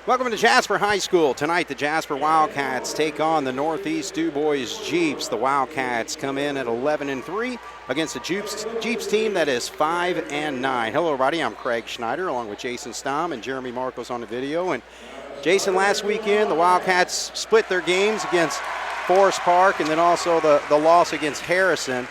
Welcome to Jasper High School. Tonight, the Jasper Wildcats take on the Northeast Dubois Jeeps. The Wildcats come in at 11-3 against the Jeeps team that is 5-9. Hello, everybody. I'm Craig Schneider, along with Jason Stom and Jeremy Marcos on the video. And Jason, last weekend, the Wildcats split their games against Forest Park and then also the loss against Harrison.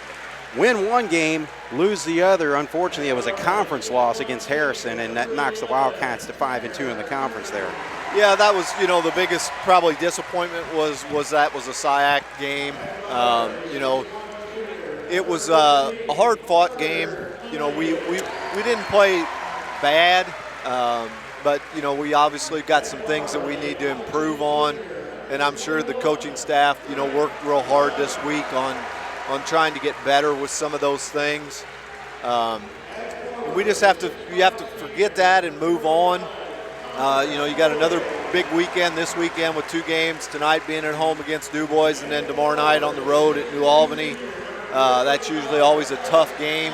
Win one game, lose the other. Unfortunately, it was a conference loss against Harrison, and that knocks the Wildcats to 5-2 in the conference there. Yeah, that was, the biggest probably disappointment was a SIAC game. It was a hard-fought game. We didn't play bad, but we obviously got some things that we need to improve on, and I'm sure the coaching staff, worked real hard this week on trying to get better with some of those things. We just have to forget that and move on. You got another big weekend this weekend with two games, tonight being at home against Dubois and then tomorrow night on the road at New Albany. That's usually always a tough game.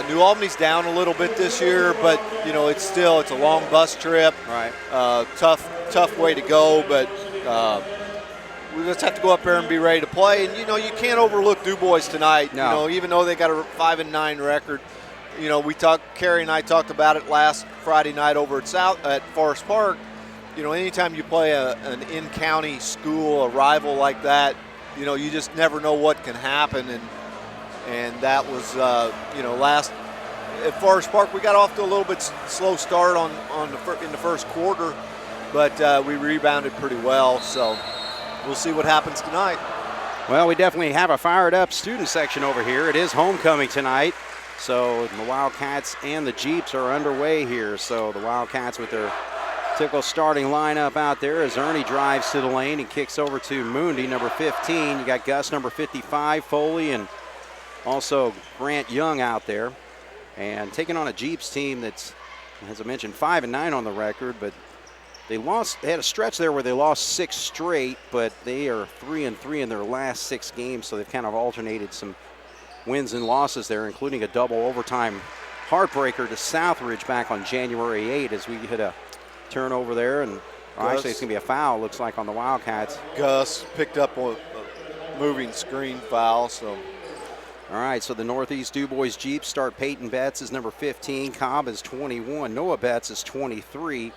New Albany's down a little bit this year, but it's a long bus trip. Right. Tough way to go, but we just have to go up there and be ready to play. And you can't overlook Dubois tonight. No. Even though they got a 5-9 record. Carrie and I talked about it last Friday night over at Forest Park. Anytime you play an in-county school, a rival like that, you just never know what can happen. And that was, last at Forest Park, we got off to a little bit slow start in the first quarter, but we rebounded pretty well. So we'll see what happens tonight. Well, we definitely have a fired-up student section over here. It is homecoming tonight. So the Wildcats and the Jeeps are underway here. So the Wildcats with their typical starting lineup out there as Ernie drives to the lane and kicks over to Moondy, number 15. You got Gus, number 55, Foley, and also Grant Young out there. And taking on a Jeeps team that's, as I mentioned, 5-9 on the record, but they had a stretch there where they lost 6 straight, but they are 3-3 in their last 6 games, so they've kind of alternated some wins and losses there, including a double overtime heartbreaker to Southridge back on January 8 as we hit a turnover there. And actually, it's going to be a foul, looks like, on the Wildcats. Gus picked up a moving screen foul. So, all right, so the Northeast Dubois Jeeps start Peyton Betts as number 15, Cobb is 21, Noah Betts is 23.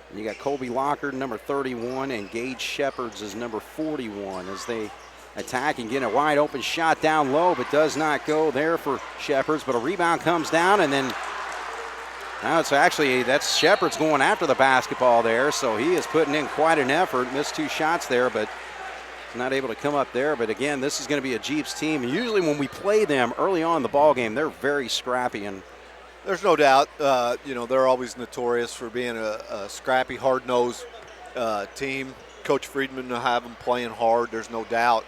And you got Colby Lockard, number 31, and Gage Shepherds is number 41 as they attack and get a wide open shot down low, but does not go there for Shepherds. But a rebound comes down, and then now that's Shepherds going after the basketball there. So he is putting in quite an effort. Missed 2 shots there, but not able to come up there. But again, this is going to be a Jeeps team. And usually when we play them early on in the ball game, they're very scrappy. And there's no doubt, they're always notorious for being a scrappy, hard-nosed team. Coach Friedman will have them playing hard. There's no doubt.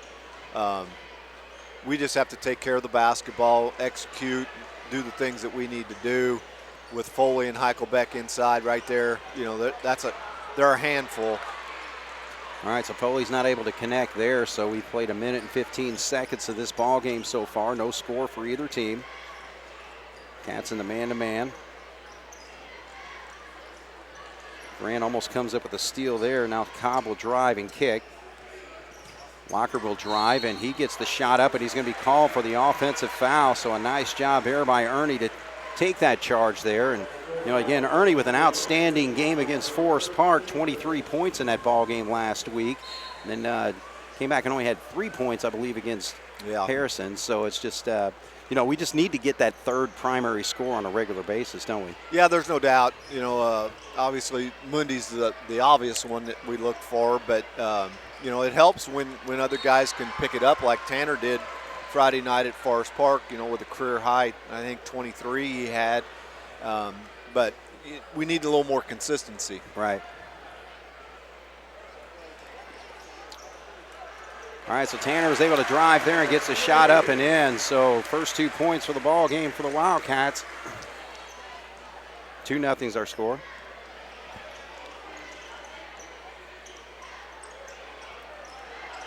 We just have to take care of the basketball, execute, do the things that we need to do. With Foley and Heichelbeck inside right there, they're a handful. All right, so Foley's not able to connect there, so we played 1 minute and 15 seconds of this ball game so far. No score for either team. Cats in the man-to-man. Grant almost comes up with a steal there. Now Cobb will drive and kick. Locker will drive, and he gets the shot up, and he's going to be called for the offensive foul. So a nice job there by Ernie to take that charge there. And, again, Ernie with an outstanding game against Forest Park, 23 points in that ball game last week. And then came back and only had 3 points, I believe, against Harrison. So it's just, we just need to get that third primary score on a regular basis, don't we? Yeah, there's no doubt. Obviously, Mundy's the obvious one that we look for, but it helps when other guys can pick it up like Tanner did Friday night at Forest Park, with a career high, I think 23 he had. But we need a little more consistency. Right. All right, so Tanner was able to drive there and gets a shot up and in. So first 2 points for the ball game for the Wildcats. 2-0 is our score.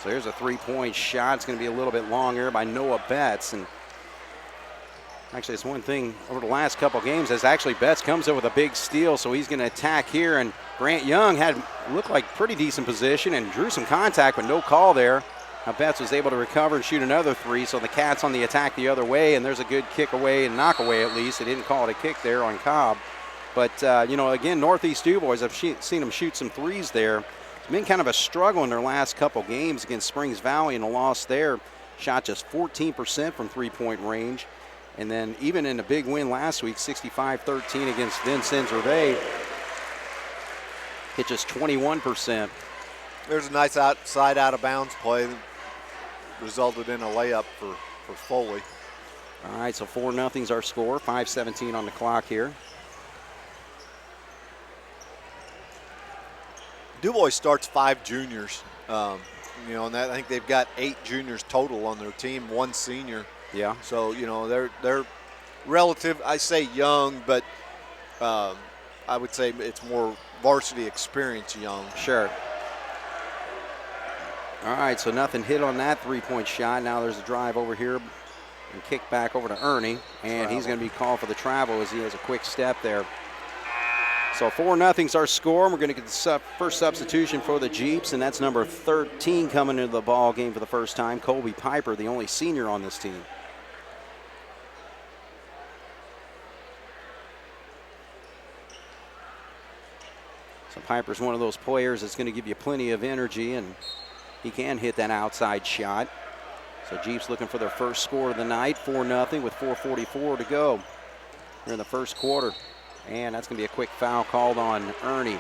So here's a 3-point shot. It's going to be a little bit long here by Noah Betts. And Actually, it's one thing over the last couple games as actually Betts comes up with a big steal, so he's going to attack here. And Grant Young looked like pretty decent position and drew some contact, but no call there. Now Betts was able to recover and shoot another three, so the Cats on the attack the other way, and there's a good kick away and knock away at least. They didn't call it a kick there on Cobb. But, again, Northeast Dubois, I've seen them shoot some threes there. It's been kind of a struggle in their last couple games against Springs Valley, and a loss there. Shot just 14% from three-point range. And then even in a big win last week, 65-13 against Vincennes Gervais, hit just 21%. There's a nice outside out-of-bounds play that resulted in a layup for Foley. All right, so 4-0's our score, 5:17 on the clock here. Dubois starts 5 juniors, and I think they've got 8 juniors total on their team, 1 senior. Yeah. So, they're relative, I say young, but I would say it's more varsity experience young. Sure. All right, so nothing hit on that three-point shot. Now there's a drive over here and kick back over to Ernie, and he's going to be called for the travel as he has a quick step there. So 4-0's our score. We're going to get the first substitution for the Jeeps, and that's number 13 coming into the ball game for the first time, Colby Piper, the only senior on this team. So Piper's one of those players that's going to give you plenty of energy, and he can hit that outside shot. So Jeeps looking for their first score of the night, 4-0 with 4:44 to go here in the first quarter. And that's going to be a quick foul called on Ernie.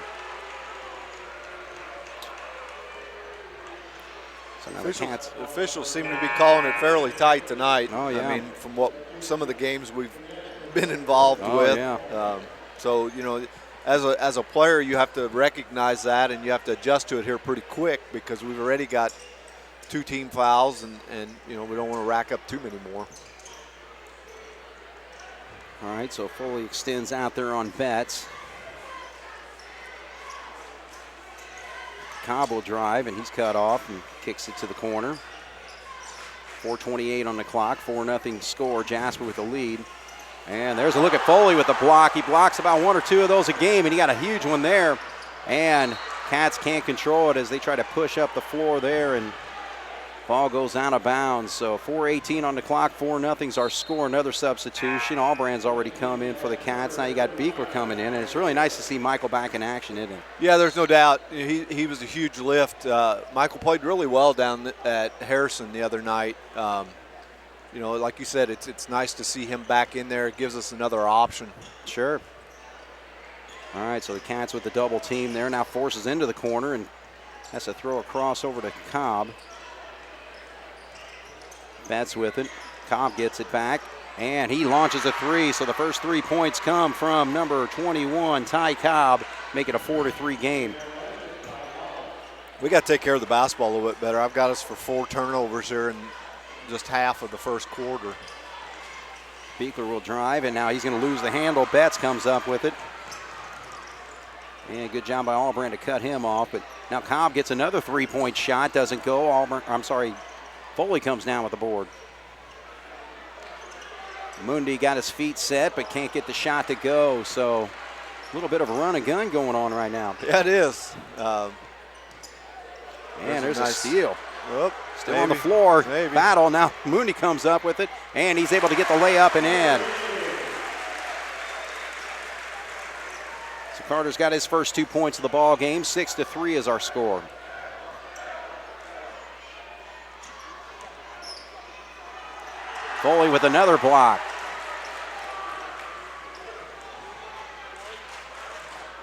So now the officials seem to be calling it fairly tight tonight. Oh, yeah. I mean, from what some of the games we've been involved with. Yeah. So, as a player, you have to recognize that, and you have to adjust to it here pretty quick because we've already got 2 team fouls, and we don't want to rack up too many more. All right, so Foley extends out there on Betts. Cobb will drive, and he's cut off and kicks it to the corner. 4:28 on the clock, 4-0 score. Jasper with the lead. And there's a look at Foley with the block. He blocks about 1 or 2 of those a game, and he got a huge one there. And Cats can't control it as they try to push up the floor there, and ball goes out of bounds. So 4:18 on the clock, 4-0's our score. Another substitution. Allbrand's already come in for the Cats. Now you got Beekler coming in, and it's really nice to see Michael back in action, isn't it? Yeah, there's no doubt. He was a huge lift. Michael played really well down at Harrison the other night. Like you said, it's nice to see him back in there. It gives us another option. Sure. All right, so the Cats with the double team there now forces into the corner and has to throw a cross over to Cobb. Betts with it. Cobb gets it back, and he launches a 3. So the first 3 points come from number 21, Ty Cobb, make it a 4-3 game. We got to take care of the basketball a little bit better. I've got us for 4 turnovers here in just half of the first quarter. Beekler will drive, and now he's going to lose the handle. Betts comes up with it. And good job by Allbrand to cut him off. But now Cobb gets another 3-point shot. Doesn't go. Foley comes down with the board. Mundy got his feet set, but can't get the shot to go. So a little bit of a run and gun going on right now. Yeah, it is. There's a steal. Still maybe, on the floor. maybe. Battle. Now Mooney comes up with it, and he's able to get the layup and in. So Carter's got his first 2 points of the ball game. 6-3 is our score. Foley with another block.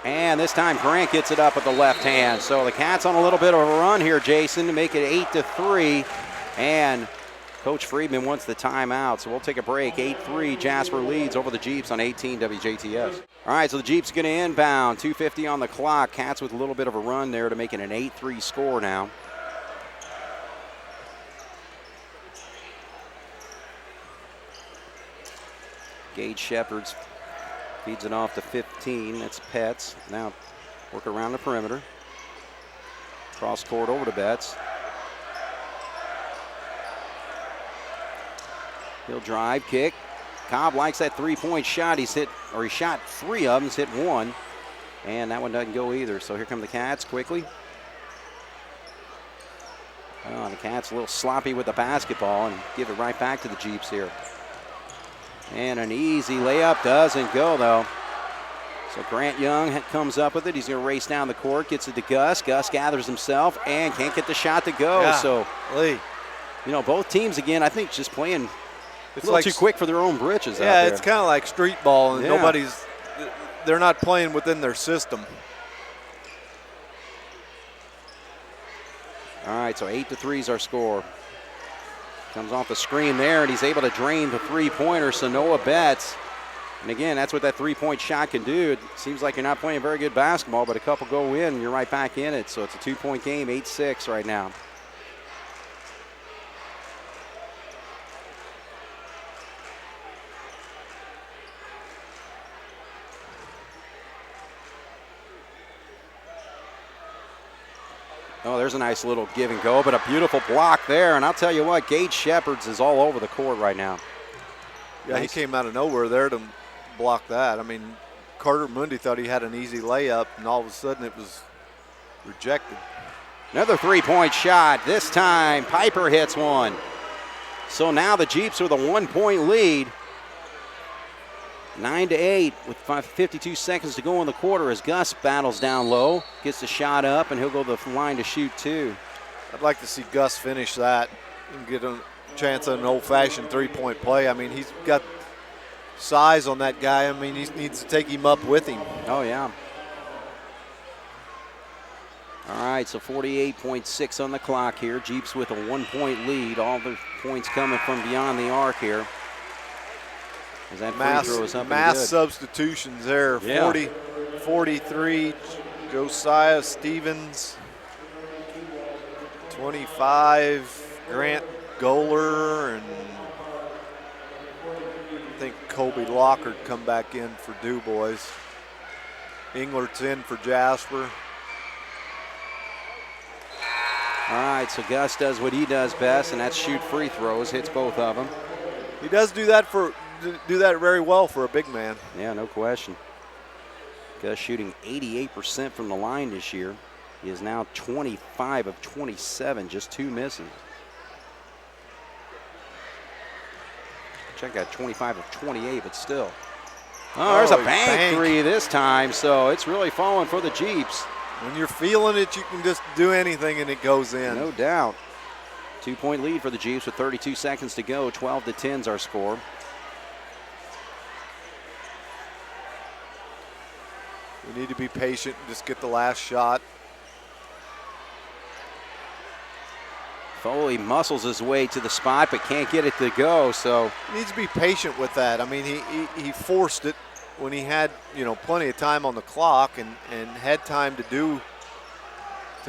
And this time Grant gets it up with the left hand. So the Cats on a little bit of a run here, Jason, to make it 8-3. And Coach Friedman wants the timeout, so we'll take a break. 8-3, Jasper leads over the Jeeps on 18 WJTS. All right, so the Jeeps going to inbound. 2:50 on the clock. Cats with a little bit of a run there to make it an 8-3 score now. Gage Shepherds feeds it off to 15. That's Betts. Now work around the perimeter. Cross court over to Betts. He'll drive, kick. Cobb likes that three-point shot. He shot 3 of them, he's hit 1. And that one doesn't go either. So here come the Cats quickly. Oh, the Cats a little sloppy with the basketball and give it right back to the Jeeps here. And an easy layup doesn't go, though. So Grant Young comes up with it. He's going to race down the court, gets it to Gus. Gus gathers himself and can't get the shot to go. Yeah. So, Lee. you know, both teams, again, I think just playing a little too quick for their own britches out there. Yeah, it's kind of like street ball, and they're not playing within their system. All right, so 8-3 is our score. Comes off the screen there, and he's able to drain the three-pointer, so Noah Betts. And again, that's what that three-point shot can do. It seems like you're not playing very good basketball, but a couple go in, and you're right back in it. So it's a 2-point game, 8-6 right now. Oh, there's a nice little give and go, but a beautiful block there. And I'll tell you what, Gage Shepherds is all over the court right now. Yeah, nice. He came out of nowhere there to block that. I mean, Carter Mundy thought he had an easy layup, and all of a sudden it was rejected. Another three-point shot. This time, Piper hits one. So now the Jeeps with a 1-point lead. 9-8 with 52 seconds to go in the quarter as Gus battles down low, gets the shot up, and he'll go to the line to shoot 2. I'd like to see Gus finish that and get a chance at an old-fashioned three-point play. I mean, he's got size on that guy. I mean, he needs to take him up with him. Oh, yeah. All right, so 48.6 on the clock here. Jeeps with a 1-point lead. All the points coming from beyond the arc here. As that free throw is up mass good. Substitutions there. Yeah. 40, 43, Josiah Stevens. 25, Grant Goler, and I think Kobe Lockard come back in for Dubois. Englert's in for Jasper. All right, so Gus does what he does best, and that's shoot free throws, hits both of them. He does do that very well for a big man. Yeah, no question. Gus shooting 88% from the line this year. He is now 25 of 27, just 2 misses. Check out 25 of 28, but still. Oh, there's a bank three this time, so it's really falling for the Jeeps. When you're feeling it, you can just do anything and it goes in. No doubt. 2-point lead for the Jeeps with 32 seconds to go. 12-10 is our score. We need to be patient and just get the last shot. Foley muscles his way to the spot but can't get it to go, so. He needs to be patient with that. I mean, he forced it when he had, plenty of time on the clock and had time to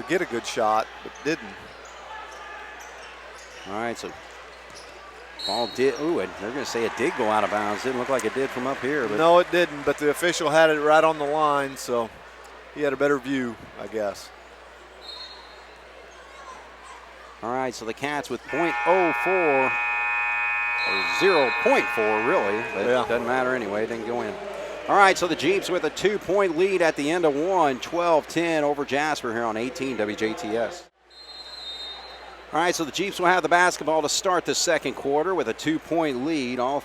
get a good shot, but didn't. All right, so ball did, and they're going to say it did go out of bounds. Didn't look like it did from up here. But. No, it didn't, but the official had it right on the line, so he had a better view, I guess. All right, so the Cats with .04, or 0.4 really, but it doesn't matter anyway, it didn't go in. All right, so the Jeeps with a 2-point lead at the end of one, 12-10 over Jasper here on 18 WJTS. All right, so the Jeeps will have the basketball to start the second quarter with a 2-point lead. All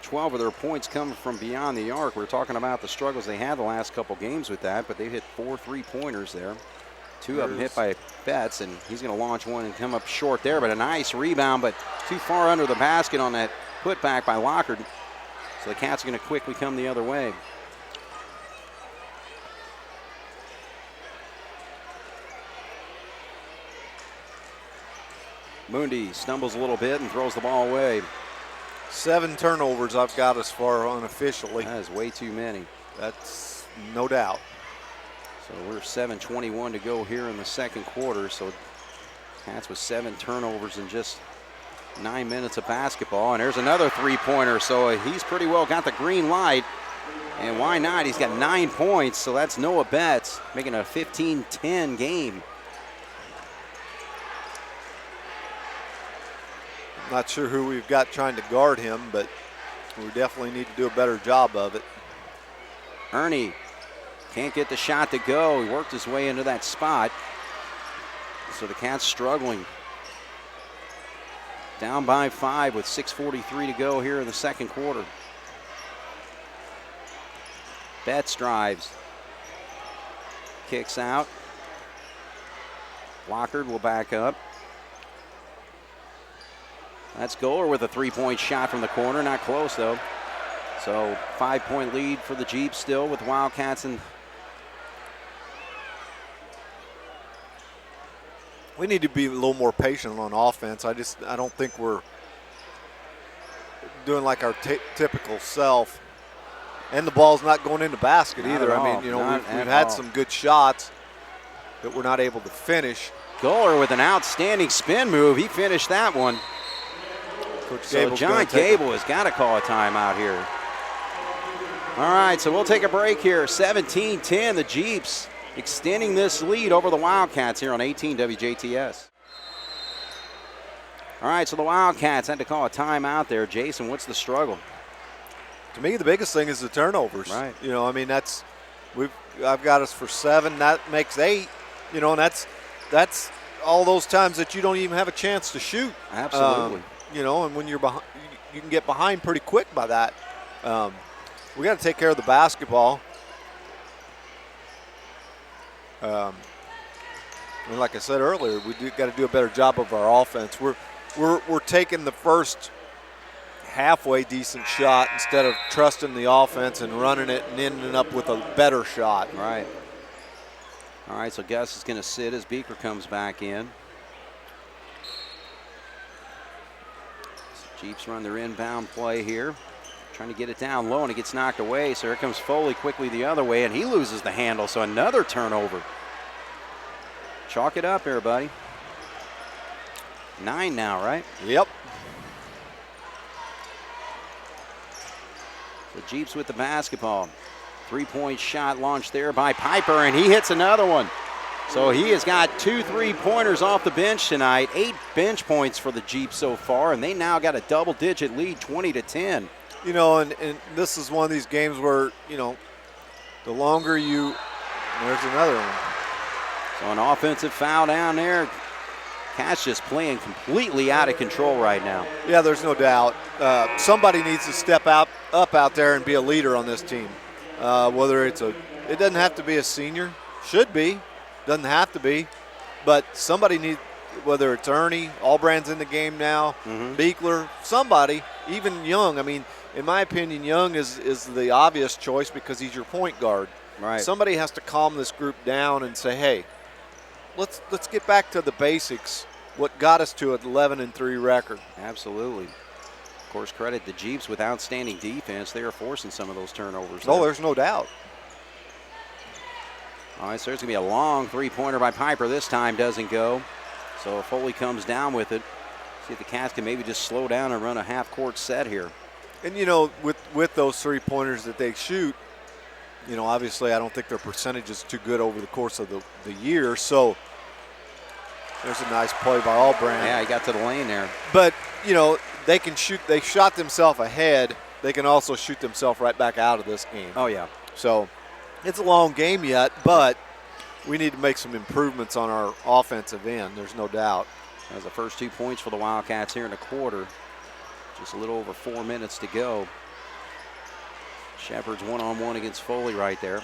12 of their points come from beyond the arc. We're talking about the struggles they had the last couple games with that, but they hit 4 3-pointers there. 2 of them hit by Betts, and he's going to launch one and come up short there, but a nice rebound, but too far under the basket on that putback by Lockard. So the Cats are going to quickly come the other way. Mundy stumbles a little bit and throws the ball away. 7 turnovers I've got as far unofficially. That is way too many. That's no doubt. So we're 7:21 to go here in the second quarter. So Cats with 7 turnovers in just 9 minutes of basketball. And there's another 3-pointer. So he's pretty well got the green light. And why not? He's got 9 points. So that's Noah Betts making a 15-10 game. Not sure who we've got trying to guard him, but We definitely need to do a better job of it. Ernie can't get the shot to go. He worked his way into that spot. So the Cats struggling. Down by 5 with 6:43 to go here in the second quarter. Betts drives. Kicks out. Lockard will back up. That's Goller with a three-point shot from the corner. Not close, though. So 5-point lead for the Jeeps still with Wildcats. And we need to be a little more patient on offense. I don't think we're doing like our typical self. And the ball's not going in the basket either. I mean, we've had some good shots that we're not able to finish. Goller with an outstanding spin move. He finished that one. So John Gable has got to call a timeout here. All right, so we'll take a break here. 17-10, the Jeeps extending this lead over the Wildcats here on 18 WJTS. All right, so the Wildcats had to call a timeout there. Jason, what's the struggle? To me, the biggest thing is the turnovers. Right. I mean, I've got us for 7. That makes 8. And that's all those times that you don't even have a chance to shoot. Absolutely. And when you're behind, you can get behind pretty quick by that. We got to take care of the basketball. And like I said earlier, we got to do a better job of our offense. We're taking the first halfway decent shot instead of trusting the offense and running it and ending up with a better shot. Right. All right, so Gus is going to sit as Beaker comes back in. Jeeps run their inbound play here. Trying to get it down low, and it gets knocked away. So here comes Foley quickly the other way, and he loses the handle. So another turnover. Chalk it up, everybody. 9 now, right? Yep. The Jeeps with the basketball. Three-point shot launched there by Piper, and he hits another one. So he has got 2 3-pointers off the bench tonight. 8 bench points for the Jeeps so far, and they now got a double-digit lead, 20-10. And this is one of these games where, the longer you – there's another one. So an offensive foul down there. Cats just playing completely out of control right now. Yeah, there's no doubt. Somebody needs to step up out there and be a leader on this team. Whether it doesn't have to be a senior, should be, doesn't have to be, but somebody needs, whether it's Ernie, Allbrand's in the game now, Beekler, somebody, even Young. I mean, in my opinion, Young is the obvious choice because he's your point guard. Right. Somebody has to calm this group down and say, hey, let's get back to the basics, what got us to an 11-3 record. Absolutely. Of course, credit the Jeeps with outstanding defense. They are forcing some of those turnovers. Oh, there's no doubt. All right, so there's going to be a long three-pointer by Piper. This time doesn't go. So Foley comes down with it. See if the Cats can maybe just slow down and run a half-court set here. And, with those three-pointers that they shoot, obviously I don't think their percentage is too good over the course of the year. So there's a nice play by Allbrand. Yeah, he got to the lane there. But, they can shoot. They shot themselves ahead. They can also shoot themselves right back out of this game. Oh, yeah. So it's a long game yet, but we need to make some improvements on our offensive end. There's no doubt. That was the first 2 points for the Wildcats here in the quarter. Just a little over 4 minutes to go. Shepard's one-on-one against Foley right there.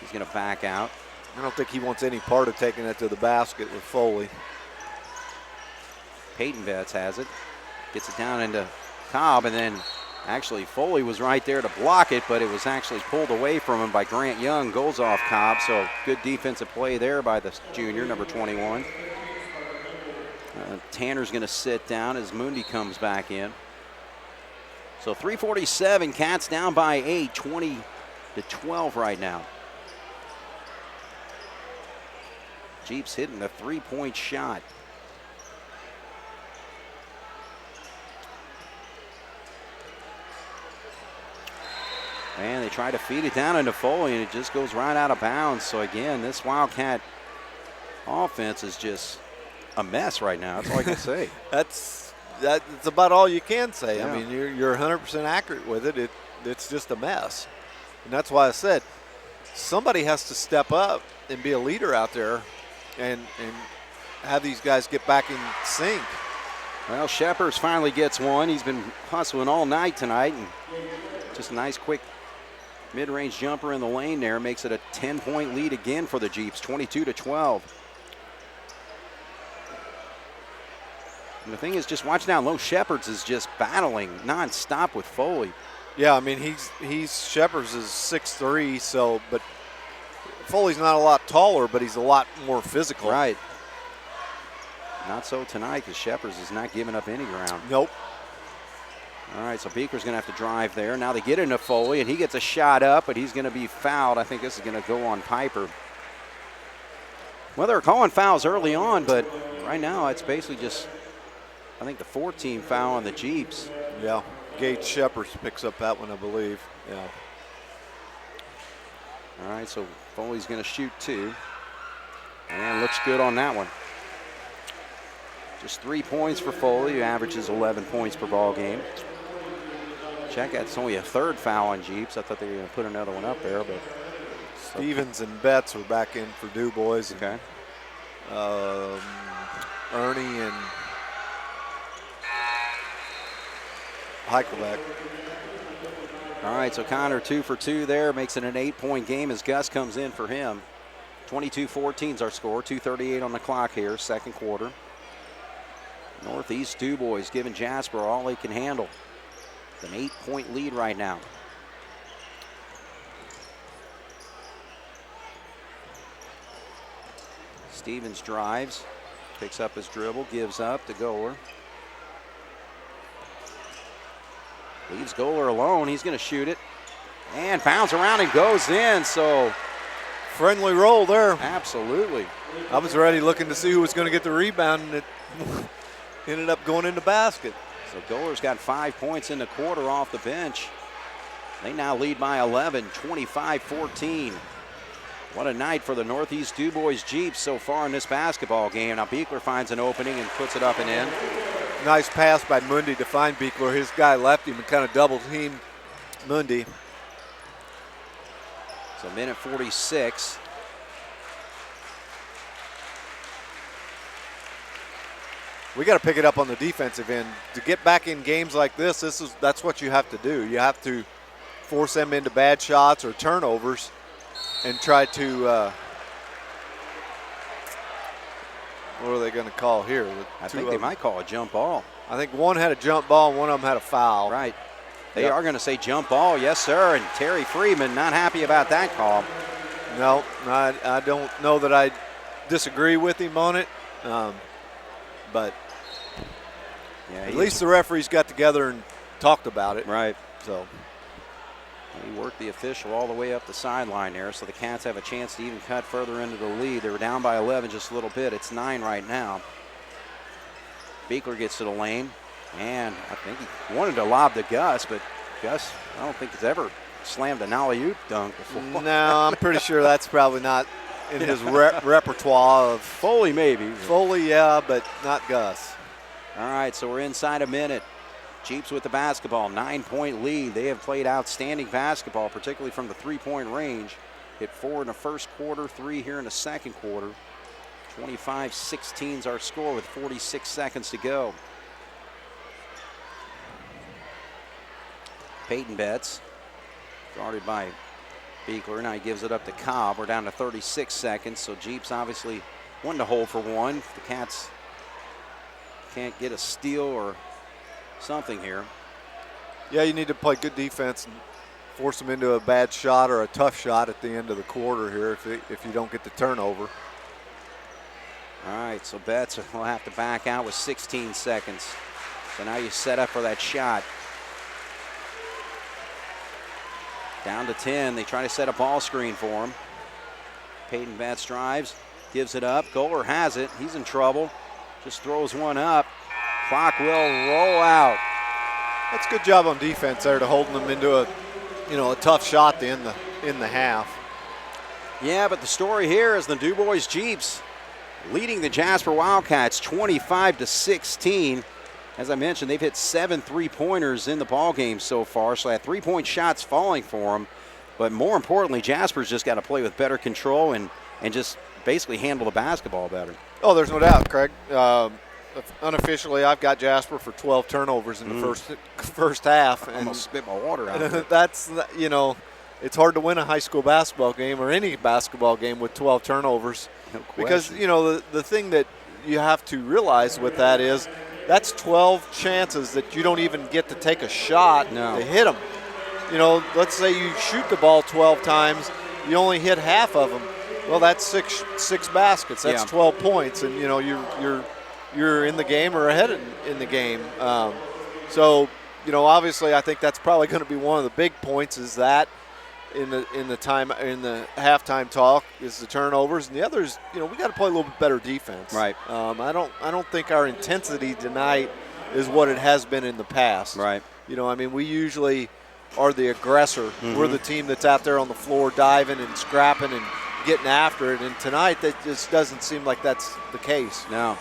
He's going to back out. I don't think he wants any part of taking it to the basket with Foley. Peyton Betts has it. Gets it down into Cobb, and then actually Foley was right there to block it, but it was actually pulled away from him by Grant Young. Goes off Cobb, so good defensive play there by the junior, number 21. Tanner's going to sit down as Mundy comes back in. So 3:47, Cats down by 8, 20-12 right now. Jeeps hitting the three-point shot. And they try to feed it down into Foley, and it just goes right out of bounds. So again, this Wildcat offense is just a mess right now. That's all I can say. That's about all you can say. Yeah. I mean, you're 100% accurate with it. It's just a mess. And that's why I said somebody has to step up and be a leader out there and have these guys get back in sync. Well, Shepard finally gets one. He's been hustling all night tonight, and just a nice quick mid-range jumper in the lane there makes it a 10-point lead again for the Jeeps, 22-12. And the thing is, just watch down low. Shepard's is just battling nonstop with Foley. Yeah, I mean Shepard's is 6'3", so but Foley's not a lot taller, but he's a lot more physical. Right. Not so tonight because Shepard's is not giving up any ground. Nope. All right, so Beeker's going to have to drive there. Now they get into Foley, and he gets a shot up, but he's going to be fouled. I think this is going to go on Piper. Well, they're calling fouls early on, but right now it's basically just, I think, the 14 foul on the Jeeps. Yeah, Gage Shepard picks up that one, I believe. Yeah. All right, so Foley's going to shoot 2. And looks good on that one. Just 3 points for Foley, who averages 11 points per ball game. Check, that's only a 3rd foul on Jeeps. I thought they were going to put another one up there, but Stevens and Betts were back in for Dubois. Okay. Ernie and Heichelbeck. All right, so Connor 2 for 2 there, makes it an 8-point game as Gus comes in for him. 22-14 is our score, 2:38 on the clock here, second quarter. Northeast Dubois giving Jasper all they can handle. An 8-point lead right now. Stevens drives, picks up his dribble, gives up to Goler. Leaves Goler alone. He's going to shoot it. And bounce around and goes in. So friendly roll there. Absolutely. I was already looking to see who was going to get the rebound, and it ended up going in the basket. So Goler's got 5 points in the quarter off the bench. They now lead by 11, 25-14. What a night for the Northeast Dubois Jeeps so far in this basketball game. Now Beekler finds an opening and puts it up and in. Nice pass by Mundy to find Beekler. His guy left him and kind of double teamed Mundy. So minute 46. We got to pick it up on the defensive end. To get back in games like this, that's what you have to do. You have to force them into bad shots or turnovers and try to what are they going to call here? I think they might call a jump ball. I think one had a jump ball and one of them had a foul. Right. They are going to say jump ball, yes, sir. And Terry Freeman not happy about that call. No, I don't know that I disagree with him on it. But yeah, at least the referees got together and talked about it. Right. So he worked the official all the way up the sideline there, so the Cats have a chance to even cut further into the lead. They were down by 11 just a little bit. It's 9 right now. Beekler gets to the lane, and I think he wanted to lob to Gus, but Gus, I don't think has ever slammed an alley-oop dunk before. No, I'm pretty sure that's probably not in his repertoire of Foley, maybe. Foley, yeah, but not Gus. All right, so we're inside a minute. Jeeps with the basketball, 9-point lead. They have played outstanding basketball, particularly from the three-point range. Hit 4 in the first quarter, 3 here in the second quarter. 25-16 is our score with 46 seconds to go. Peyton Betts, guarded by Beekler. Now he gives it up to Cobb. We're down to 36 seconds, so Jeeps obviously wanting to hold for one. If the Cats can't get a steal or something here. Yeah, you need to play good defense and force them into a bad shot or a tough shot at the end of the quarter here if you don't get the turnover. All right, so Betts will have to back out with 16 seconds. So now you set up for that shot. Down to 10. They try to set a ball screen for him. Peyton Betts drives, gives it up. Goler has it. He's in trouble. Just throws one up. Clock will roll out. That's a good job on defense there to holding them into a tough shot to end the half. Yeah, but the story here is the Dubois Jeeps leading the Jasper Wildcats 25-16. as I mentioned, they've hit 7 3-pointers in the ball game so far, so that 3-point shots falling for them. But more importantly, Jasper's just got to play with better control and just basically handle the basketball better. Oh, there's no doubt, Craig. Unofficially, I've got Jasper for 12 turnovers in the first half. I almost spit my water out. That's, it's hard to win a high school basketball game or any basketball game with 12 turnovers. No question. Because, the thing that you have to realize with that is that's 12 chances that you don't even get to take a shot to hit them. Let's say you shoot the ball 12 times, you only hit half of them. Well, that's six baskets. That's 12 points, and you're in the game or ahead in the game. So obviously, I think that's probably going to be one of the big points. Is that in the halftime talk is the turnovers, and the others. We got to play a little bit better defense. Right. I don't think our intensity tonight is what it has been in the past. Right. We usually are the aggressor. We're the team that's out there on the floor diving and scrapping and getting after it. And tonight, that just doesn't seem like that's the case. No.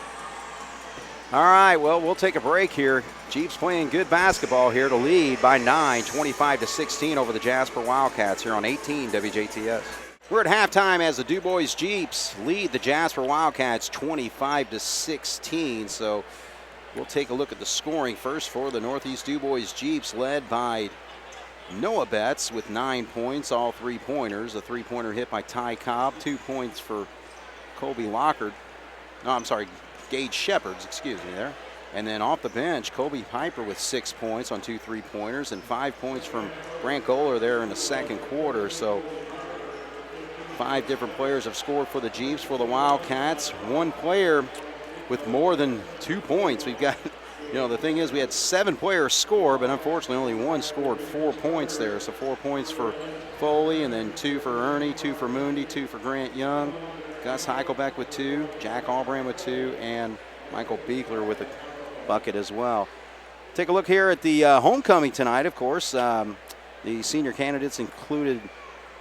All right, well, we'll take a break here. Jeeps playing good basketball here to lead by 9, 25-16 over the Jasper Wildcats here on 18 WJTS. We're at halftime as the Dubois Jeeps lead the Jasper Wildcats 25-16. So we'll take a look at the scoring first for the Northeast Dubois Jeeps, led by Noah Betts with 9 points, all 3-pointers. A 3-pointer hit by Ty Cobb, 2 points for Colby Lockard. No, I'm sorry, Gage Shepherds, excuse me there. And then off the bench, Colby Piper with 6 points on 2 3-pointers and 5 points from Grant Goller there in the second quarter. So 5 different players have scored for the Jeeps. For the Wildcats, 1 player with more than 2 points. We've got, the thing is we had 7 players score, but unfortunately only 1 scored 4 points there. So 4 points for Foley, and then 2 for Ernie, 2 for Moondy, 2 for Grant Young. Gus Heichelbeck with 2, Jack Albrand with 2, and Michael Beekler with a bucket as well. Take a look here at the homecoming tonight, of course. The senior candidates included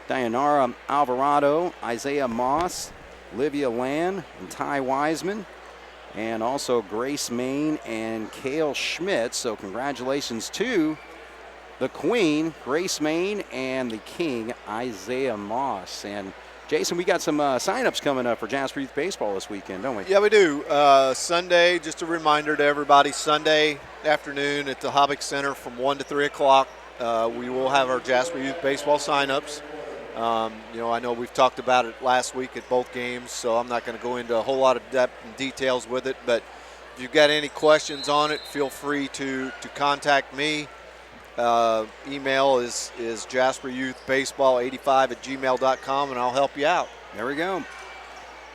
Dayanara Alvarado, Isaiah Moss, Livia Land, and Ty Wiseman, and also Grace Main and Kale Schmidt. So congratulations to the Queen, Grace Main, and the King, Isaiah Moss. And Jason, we got some sign-ups coming up for Jasper Youth Baseball this weekend, don't we? Yeah, we do. Sunday, just a reminder to everybody, Sunday afternoon at the Hobbick Center from 1 to 3 o'clock, we will have our Jasper Youth Baseball sign-ups. I know we've talked about it last week at both games, so I'm not going to go into a whole lot of depth and details with it. But if you've got any questions on it, feel free to contact me. Email is jasperyouthbaseball85@gmail.com, and I'll help you out. There we go.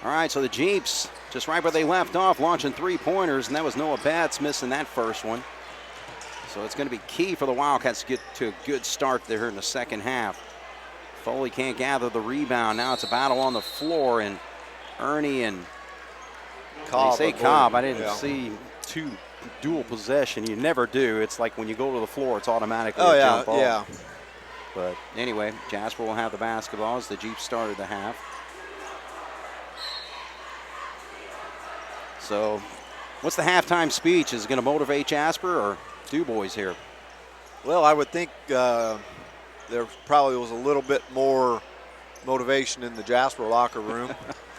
All right, so the Jeeps, just right where they left off, launching 3-pointers, and that was Noah Betts missing that first one. So it's going to be key for the Wildcats to get to a good start there in the second half. Foley can't gather the rebound. Now it's a battle on the floor, and Ernie and Cobb. They say Cobb. I didn't see 2 dual possession. You never do. It's like when you go to the floor, it's automatically a jump ball. Yeah. But anyway, Jasper will have the basketball as the Jeeps started the half. So what's the halftime speech? Is it going to motivate Jasper or Dubois here? Well, I would think there probably was a little bit more motivation in the Jasper locker room.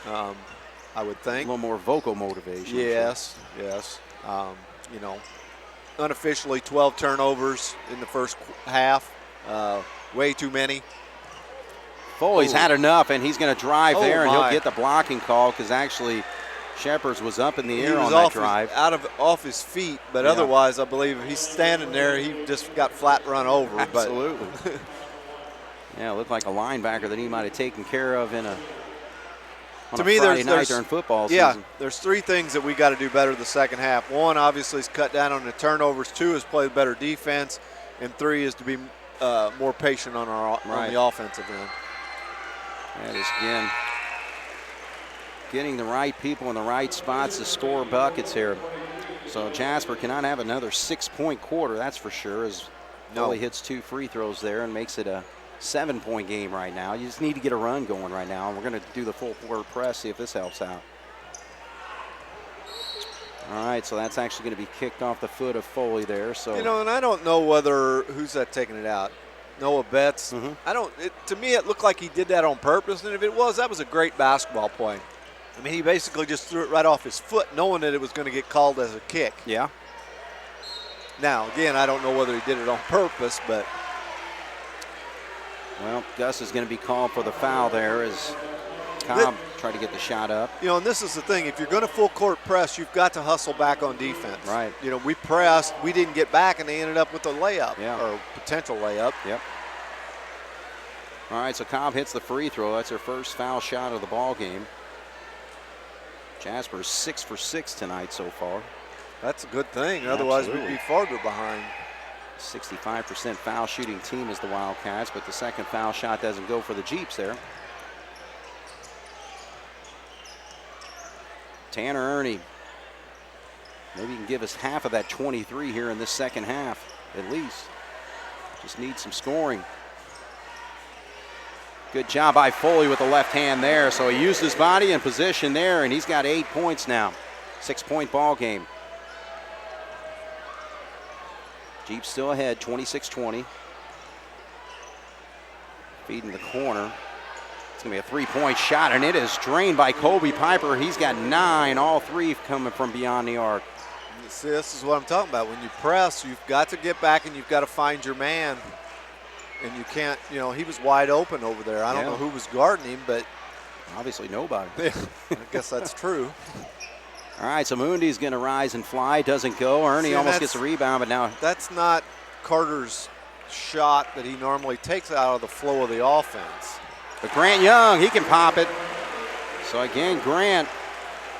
I would think. A little more vocal motivation. Yes. Unofficially 12 turnovers in the first half. Way too many. Foley's had enough, and he's going to drive there, and my. he'll get the blocking call because actually Shepherds was up in the air on that drive. Off his feet, but otherwise I believe if he's standing there, he just got flat run over. Absolutely. Yeah, it looked like a linebacker that he might have taken care of in a Friday night during football season. Yeah, there's 3 things that we got to do better the second half. 1, obviously, is cut down on the turnovers. 2 is play better defense. And 3 is to be more patient on the offensive end. That is, again, getting the right people in the right spots to score buckets here. So Jasper cannot have another 6-point quarter, that's for sure, as Foley hits 2 free throws there and makes it a 7-point game right now. You just need to get a run going right now. And we're going to do the full court press, see if this helps out. All right, so that's actually going to be kicked off the foot of Foley there. So You know, and I don't know whether who's that taking it out. Noah Betts. Mm-hmm. I don't. To me, it looked like he did that on purpose, and if it was, that was a great basketball play. I mean, he basically just threw it right off his foot, knowing that it was going to get called as a kick. Yeah. Now, again, I don't know whether he did it on purpose, but. Well, Gus is going to be called for the foul there as Cobb tried to get the shot up. You know, and this is the thing. If you're going to full court press, you've got to hustle back on defense. Right. You know, we pressed, we didn't get back, and they ended up with a layup or potential layup. Yep. All right, so Cobb hits the free throw. That's her first foul shot of the ball game. Jasper's 6 for 6 tonight so far. That's a good thing. Otherwise, Absolutely. we'd be farther behind. 65% foul shooting team is the Wildcats, but the second foul shot doesn't go for the Jeeps there. Tanner Ernie, maybe he can give us half of that 23 here in this second half, at least. Just need some scoring. Good job by Foley with the left hand there. So he used his body and position there, and he's got 8 points now. 6-point ball game. Jeeps still ahead, 26-20. Feeding the corner. It's going to be a three-point shot, and it is drained by Colby Piper. He's got 9, all 3 coming from beyond the arc. See, this is what I'm talking about. When you press, you've got to get back and you've got to find your man. And you can't, you know, he was wide open over there. I don't know who was guarding him, but. Obviously nobody. I guess that's true. All right, so Mundy's going to rise and fly. Doesn't go. Ernie almost gets a rebound, but now. That's not Carter's shot that he normally takes out of the flow of the offense. But Grant Young, he can pop it. So again, Grant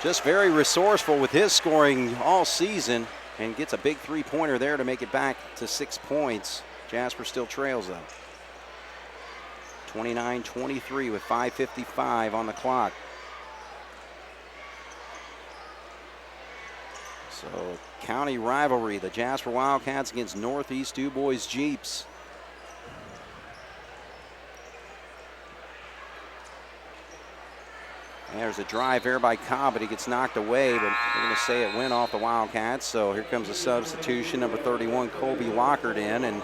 just very resourceful with his scoring all season and gets a big three-pointer there to make it back to 6 points. Jasper still trails though. 29-23 with 5:55 on the clock. So county rivalry, the Jasper Wildcats against Northeast Dubois Jeeps. There's a drive there by Cobb, but he gets knocked away, but we're going to say it went off the Wildcats. So here comes a substitution, number 31, Colby Lockard in, and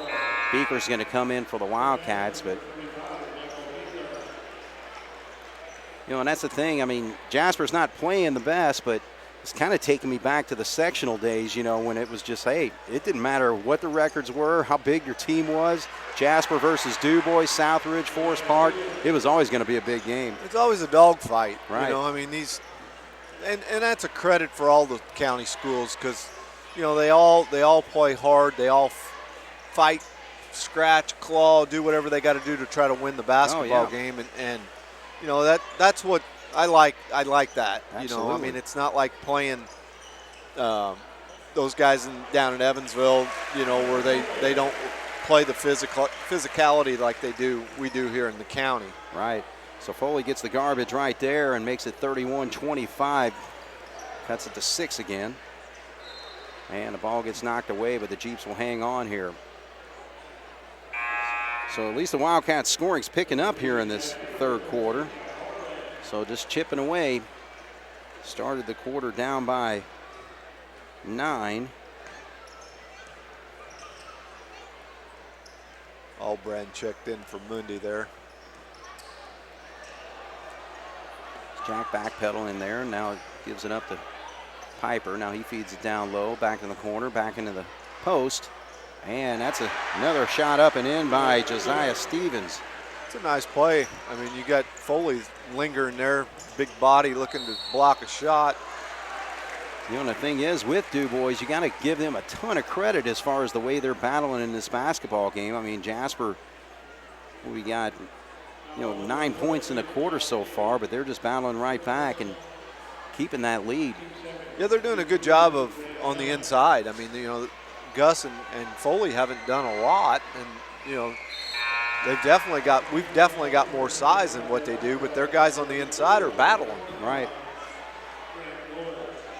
Beaker's going to come in for the Wildcats. But, you know, and that's the thing. I mean, Jasper's not playing the best, but it's kind of taking me back to the sectional days, you know, when it was just, hey, it didn't matter what the records were, how big your team was. Jasper versus Dubois, Southridge, Forest Park, it was always going to be a big game. It's always a dogfight. Right. You know, I mean, these, and that's a credit for all the county schools because, you know, they all play hard. They all fight, scratch, claw, do whatever they got to do to try to win the basketball game. And you know, that's what I like that. Absolutely. You know, I mean, it's not like playing those guys down in Evansville, you know, where they don't play the physicality like we do here in the county. Right. So Foley gets the garbage right there and makes it 31-25. Cuts it to 6 again. And the ball gets knocked away, but the Jeeps will hang on here. So at least the Wildcats scoring's picking up here in this third quarter. So just chipping away. Started the quarter down by 9. Albrand checked in for Mundy there. Jack backpedaling in there. Now gives it up to Piper. Now he feeds it down low, back in the corner, back into the post. And that's another shot up and in by Josiah Stevens. It's a nice play. I mean, you got Foley lingering there, big body looking to block a shot. You know, the thing is with Dubois, you got to give them a ton of credit as far as the way they're battling in this basketball game. I mean, Jasper, we got, you know, 9 points in the quarter so far, but they're just battling right back and keeping that lead. Yeah, they're doing a good job on the inside. I mean, you know, Gus and Foley haven't done a lot, and you know, we've definitely got more size than what they do, but their guys on the inside are battling. Right.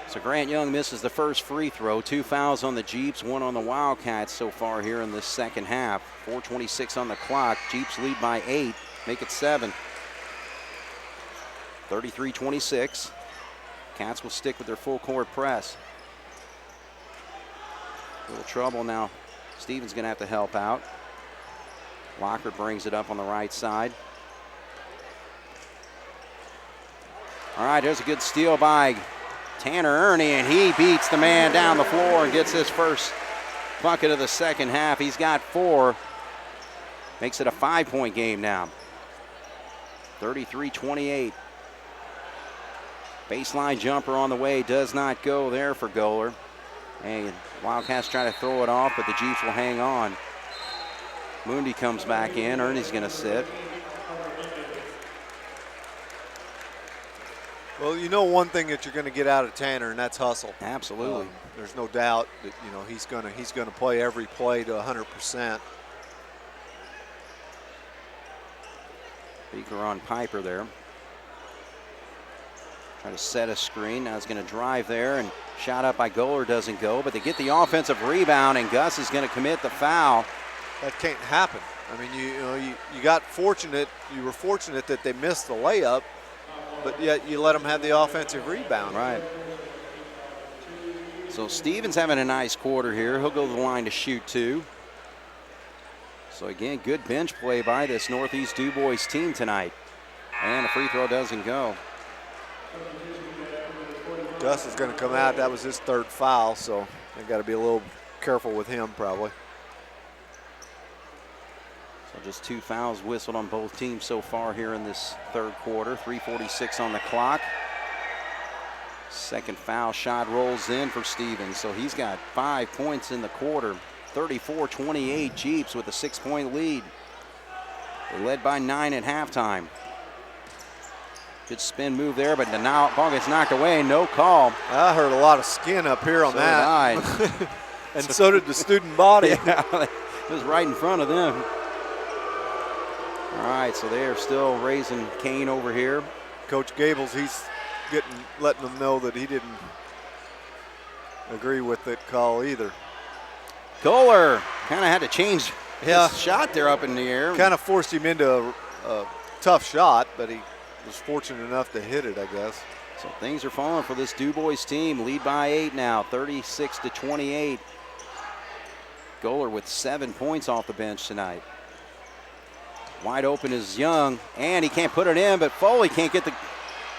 So Grant Young misses the first free throw. 2 fouls on the Jeeps, 1 on the Wildcats so far here in this second half. 4:26 on the clock. Jeeps lead by 8, make it 7. 33-26. Cats will stick with their full court press. A little trouble now. Stevens going to have to help out. Lockard brings it up on the right side. All right, there's a good steal by Tanner Ernie, and he beats the man down the floor and gets his first bucket of the second half. He's got 4. Makes it a 5-point game now. 33-28. Baseline jumper on the way, does not go there for Goler. And Wildcats try to throw it off, but the Jeeps will hang on. Moondy comes back in. Ernie's going to sit. Well, you know one thing that you're going to get out of Tanner, and that's hustle. Absolutely. There's no doubt that he's going to play every play to 100%. Beaker on Piper there. Trying to set a screen. Now he's going to drive there, and shot up by Goler doesn't go, but they get the offensive rebound, and Gus is going to commit the foul. That can't happen. I mean, you got fortunate. You were fortunate that they missed the layup, but yet you let them have the offensive rebound. Right. So Stevens having a nice quarter here. He'll go to the line to shoot 2. So again, good bench play by this Northeast Dubois team tonight. And the free throw doesn't go. Gus is going to come out. That was his 3rd foul, so they got to be a little careful with him probably. So just 2 fouls whistled on both teams so far here in this 3rd quarter. 3:46 on the clock. Second foul shot rolls in for Stevens, so he's got 5 points in the quarter. 34-28 Jeeps with a 6-point lead. They led by 9 at halftime. Good spin move there, but the ball gets knocked away. No call. I heard a lot of skin up here on that. Did I. And so did the student body. Yeah, it was right in front of them. All right, so they are still raising Kane over here. Coach Gables, he's letting them know that he didn't agree with that call either. Goler kind of had to change his shot there up in the air. Kind of forced him into a tough shot, but he was fortunate enough to hit it, I guess. So things are falling for this Dubois team. Lead by 8 now, 36-28. Goler with 7 points off the bench tonight. Wide open is Young, and he can't put it in, but Foley can't get the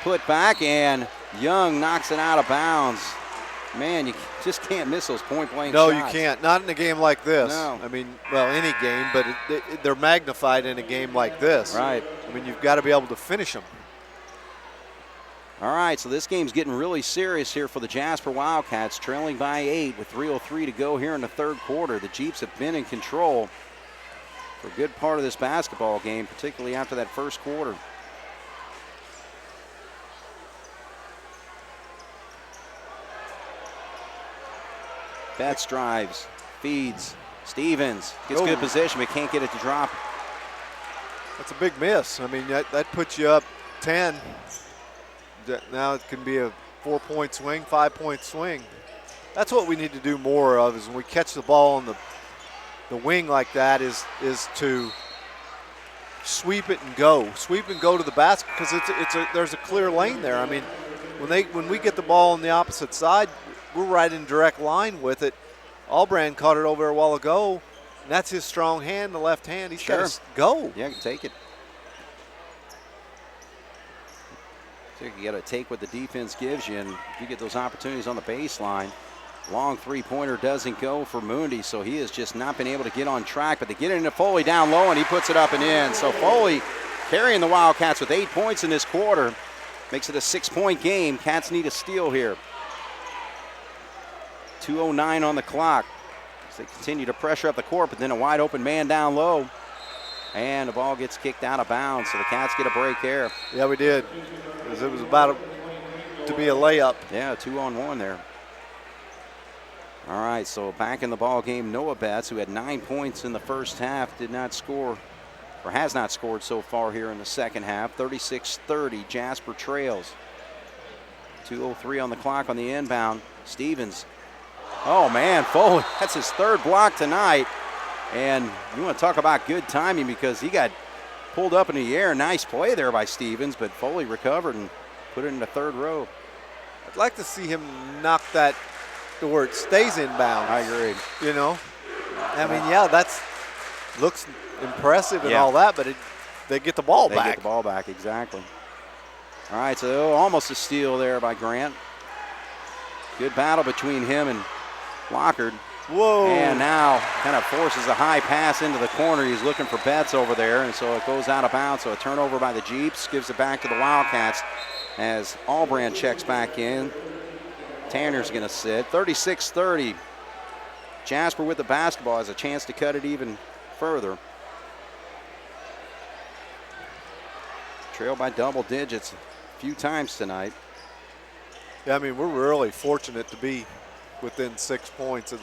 put back, and Young knocks it out of bounds. Man, you just can't miss those point-blank shots. No, you can't. Not in a game like this. No. I mean, well, any game, but they're magnified in a game like this. Right. I mean, you've got to be able to finish them. All right, so this game's getting really serious here for the Jasper Wildcats, trailing by 8 with 3:03 to go here in the 3rd quarter. The Jeeps have been in control for a good part of this basketball game, particularly after that 1st quarter. Betts drives, feeds, Stevens gets good position but can't get it to drop. That's a big miss. I mean, that puts you up 10. Now it can be a 4-point swing, 5-point swing. That's what we need to do more of, is when we catch the ball on the wing like that, is to sweep it and go. Sweep and go to the basket, because there's a clear lane there. I mean, when we get the ball on the opposite side, we're right in direct line with it. Albrand caught it over there a while ago, and that's his strong hand, the left hand. He's got to go. Yeah, you can take it. So you got to take what the defense gives you, and if you get those opportunities on the baseline. Long 3-pointer doesn't go for Moondy, so he has just not been able to get on track, but they get it into Foley down low, and he puts it up and in. So Foley carrying the Wildcats with 8 points in this quarter. Makes it a 6-point game. Cats need a steal here. 2:09 on the clock as they continue to pressure up the court, but then a wide open man down low. And the ball gets kicked out of bounds, so the Cats get a break there. Yeah, we did. Because it was about to be a layup. Yeah, 2-on-1 there. All right, so back in the ball game, Noah Betts, who had 9 points in the first half, did not score, or has not scored so far here in the second half. 36-30, Jasper trails. 2:03 on the clock on the inbound. Stevens. Oh, man, Foley, that's his 3rd block tonight. And you want to talk about good timing, because he got pulled up in the air. Nice play there by Stevens, but Foley recovered and put it in the 3rd row. I'd like to see him knock that to where it stays inbound. I agree. You know, I mean, yeah, that's looks impressive and Yeah. all that, but they get the ball They back. get the ball back, exactly. All right, so almost a steal there by Grant. Good battle between him and Lockard. Whoa. And now kind of forces a high pass into the corner. He's looking for Betts over there, and so it goes out of bounds. So a turnover by the Jeeps, gives it back to the Wildcats as Allbrand checks back in. Tanner's going to sit. 36-30. Jasper with the basketball has a chance to cut it even further. Trail by double digits a few times tonight. Yeah, I mean, we're really fortunate to be within 6 points of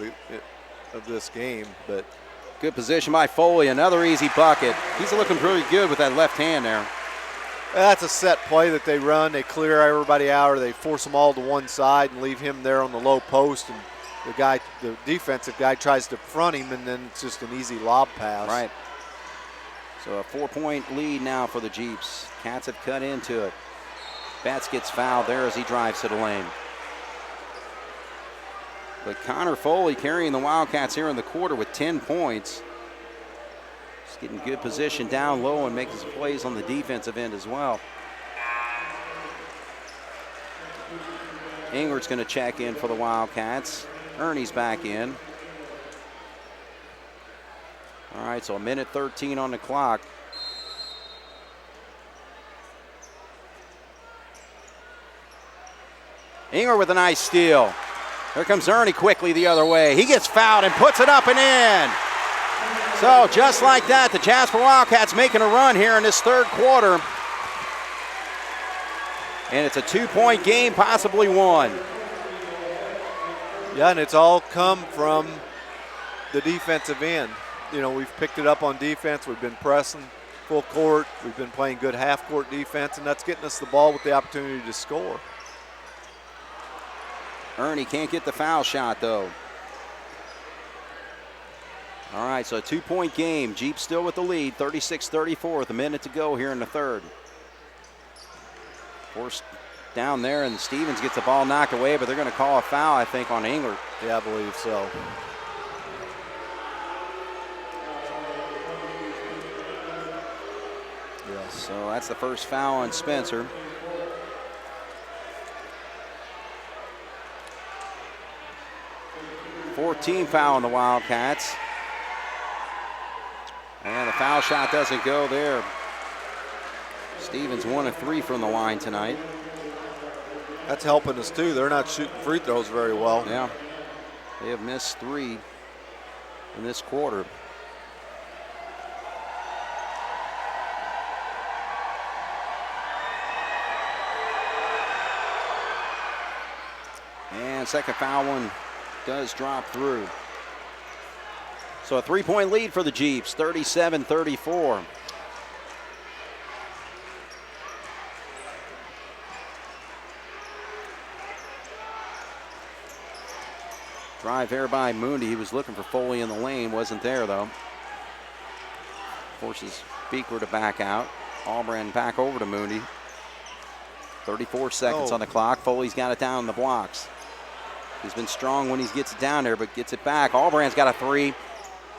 this game, but Good position by Foley, another easy bucket. He's looking pretty good with that left hand there. that's a set play that they run. They clear everybody out, or they force them all to one side and leave him there on the low post, and the defensive guy tries to front him, and then it's just an easy lob pass. Right. So a 4-point lead now for the Jeeps. Cats have cut into it. Betts gets fouled there as he drives to the lane. But Connor Foley carrying the Wildcats here in the quarter with 10 points. He's getting good position down low and making some plays on the defensive end as well. Inglert's going to check in for the Wildcats. Ernie's back in. All right, so a minute 13 on the clock. Englert with a nice steal. Here comes Ernie quickly the other way. He gets fouled and puts it up and in. So just like that, the Jasper Wildcats making a run here in this third quarter. And it's a 2-point game, possibly one. Yeah, and it's all come from the defensive end. You know, we've picked it up on defense. We've been pressing full court. We've been playing good half-court defense, and that's getting us the ball with the opportunity to score. Ernie can't get the foul shot, though. All right, so a 2-point game. Jeep still with the lead, 36-34 with a minute to go here in the third. Forced down there, and Stevens gets the ball knocked away, but they're going to call a foul, I think, on Englert. Yeah, I believe so. Yeah. So that's the first foul on Spencer. Team foul on the Wildcats. And the foul shot doesn't go there. Stevens 1 of 3 from the line tonight. That's helping us too. They're not shooting free throws very well. Yeah, they have missed 3 in this quarter. And second foul one does drop through. So a 3-point lead for the Jeeps, 37-34. Drive there by Mooney. He was looking for Foley in the lane, wasn't there though. Forces Beekler to back out. Allbrand back over to Mooney. 34 seconds on the clock. Foley's got it down in the blocks. He's been strong when he gets it down there, but gets it back. Allbrand's got a 3,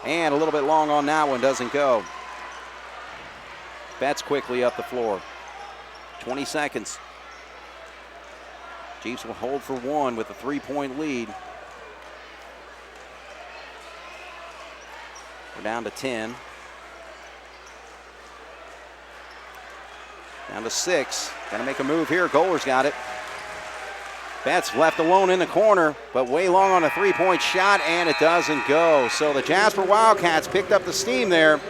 and a little bit long on that one, doesn't go. Betts quickly up the floor. 20 seconds. Jeeps will hold for 1 with a 3-point lead. We're down to 10. Down to 6. Got to make a move here. Goler's got it. Betts left alone in the corner, but way long on a 3-point shot, and it doesn't go. So the Jasper Wildcats picked up the steam there,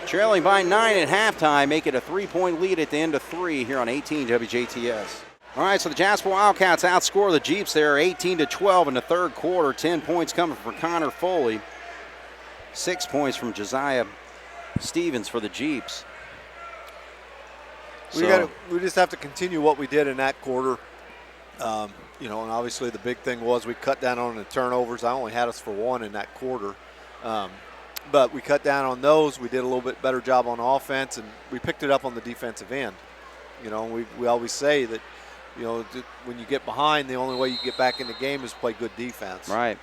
trailing by 9 at halftime, make it a 3-point lead at the end of 3 here on 18 WJTS. All right, so the Jasper Wildcats outscore the Jeeps there 18-12 in the third quarter. 10 points coming from Connor Foley. 6 points from Josiah Stevens for the Jeeps. We just have to continue what we did in that quarter. You know, and obviously the big thing was we cut down on the turnovers. I only had us for 1 in that quarter. But we cut down on those. We did a little bit better job on offense, and we picked it up on the defensive end. You know, we always say that, You know, when you get behind, the only way you get back in the game is play good defense. Right.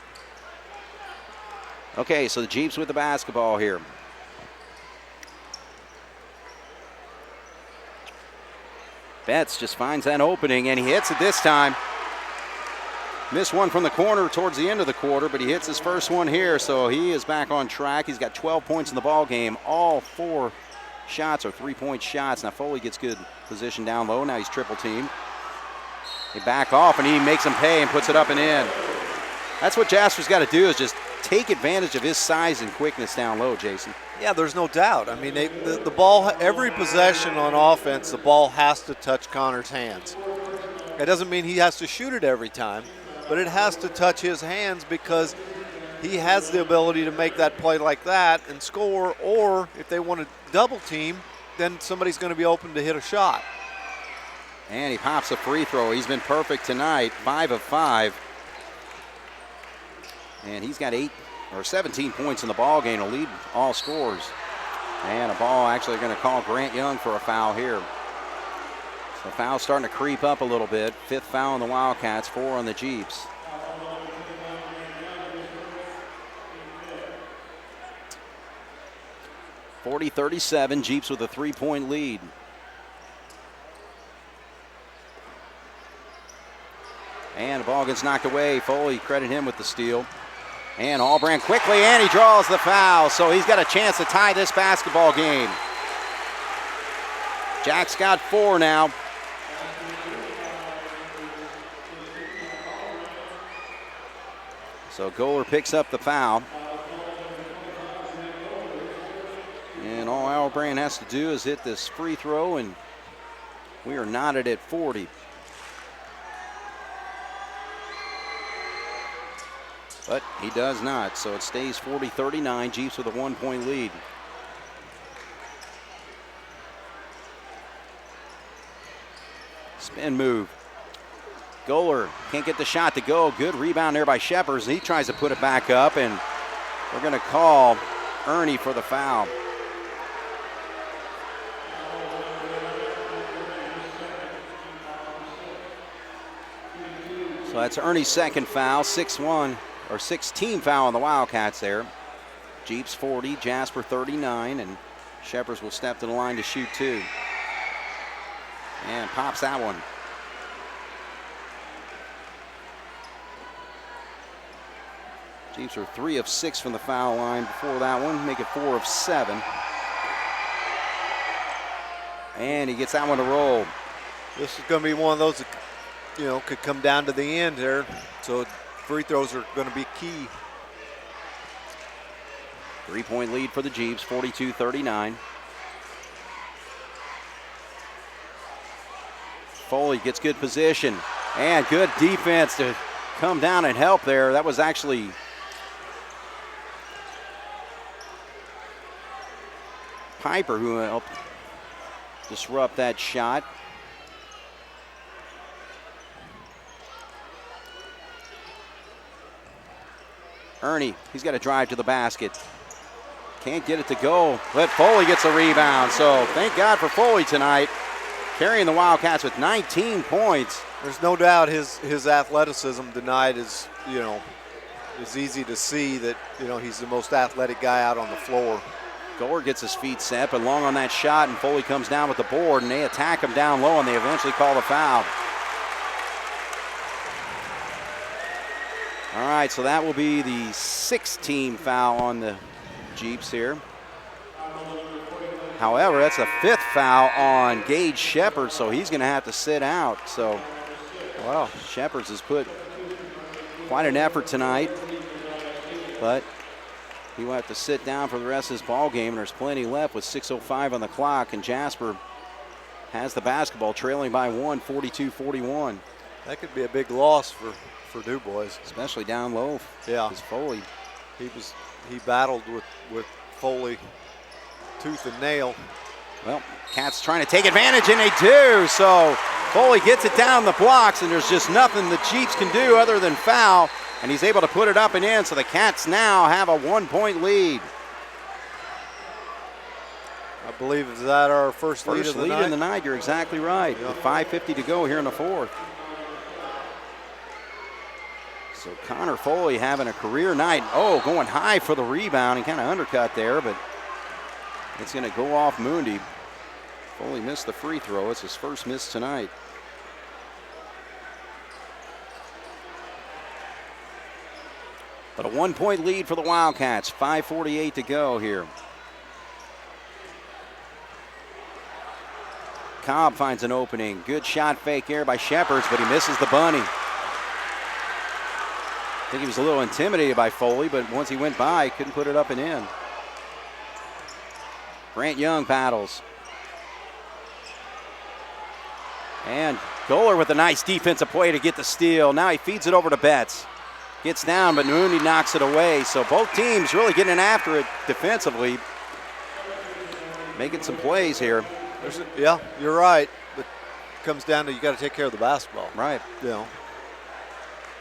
Okay, so the Jeeps with the basketball here. Betts just finds that opening, and he hits it this time. Missed one from the corner towards the end of the quarter, but he hits his first one here, so he is back on track. He's got 12 points in the ball game. All 4 shots are 3-point shots. Now Foley gets good position down low. Now he's triple teamed. They back off, and he makes them pay and puts it up and in. That's what Jasper's got to do, is just take advantage of his size and quickness down low, Jason. Yeah, there's no doubt. I mean, the ball, every possession on offense, the ball has to touch Connor's hands. It doesn't mean he has to shoot it every time, but it has to touch his hands, because he has the ability to make that play like that and score, or if they want to double team, then somebody's going to be open to hit a shot. And he pops a free throw. He's been perfect tonight, 5 of 5. And he's got 17 points in the ball game to lead all scorers. And a ball actually going to call Grant Young for a foul here. So foul's starting to creep up a little bit. 5th foul on the Wildcats, 4 on the Jeeps. (40-37), Jeeps with a 3-point lead. And the ball gets knocked away. Foley, credit him with the steal. And Allbrand quickly, and he draws the foul. So he's got a chance to tie this basketball game. Jack's got 4 now. So Goler picks up the foul. And all Allbrand has to do is hit this free throw, and we are knotted at 40. But he does not, so it stays 40-39. Jeeps with a 1-point lead. Spin move. Goler can't get the shot to go. Good rebound there by Sheppers. He tries to put it back up, and we're going to call Ernie for the foul. So that's Ernie's second foul, 6-team foul on the Wildcats there. Jeeps 40, Jasper 39, and Sheppers will step to the line to shoot 2. And pops that one. Jeeps are 3 of 6 from the foul line before that one, make it 4 of 7. And he gets that one to roll. This is going to be one of those that, you know, could come down to the end here. So free throws are going to be key. 3-point lead for the Jeeps, 42-39. Foley gets good position and good defense to come down and help there. That was actually Piper who helped disrupt that shot. Ernie, he's got to drive to the basket. Can't get it to go, but Foley gets a rebound. So thank God for Foley tonight, carrying the Wildcats with 19 points. There's no doubt his athleticism tonight is, you know, it's easy to see that, you know, he's the most athletic guy out on the floor. Gore gets his feet set, but long on that shot, and Foley comes down with the board, and they attack him down low, and they eventually call the foul. All right, so that will be the 6th-team foul on the Jeeps here. However, that's a 5th foul on Gage Sheppard, so he's going to have to sit out. So, well, Sheppard has put quite an effort tonight, but he will have to sit down for the rest of this ball game, and there's plenty left with 6:05 on the clock, and Jasper has the basketball, trailing by 1, 42-41. That could be a big loss for Dubois, especially down low. Yeah, because Foley, he battled with Foley tooth and nail. Well, Cats trying to take advantage, and they do. So Foley gets it down the blocks, and there's just nothing the Jeeps can do other than foul, and he's able to put it up and in. So the Cats now have a 1-point lead. I believe is that our first lead of the night? First lead in the night. You're exactly right. Yeah. With 5:50 to go here in the 4th. So Connor Foley having a career night. Oh, going high for the rebound and kind of undercut there, but it's going to go off Moondy. Foley missed the free throw. It's his first miss tonight. But a 1-point lead for the Wildcats. 5:48 to go here. Cobb finds an opening. Good shot fake here by Shepherds, but he misses the bunny. I think he was a little intimidated by Foley, but once he went by, couldn't put it up and in. Grant Young paddles. And Goller with a nice defensive play to get the steal. Now he feeds it over to Betts. Gets down, but Mooney knocks it away. So both teams really getting after it defensively. Making some plays here. Yeah, you're right. But it comes down to you got to take care of the basketball. Right. You know,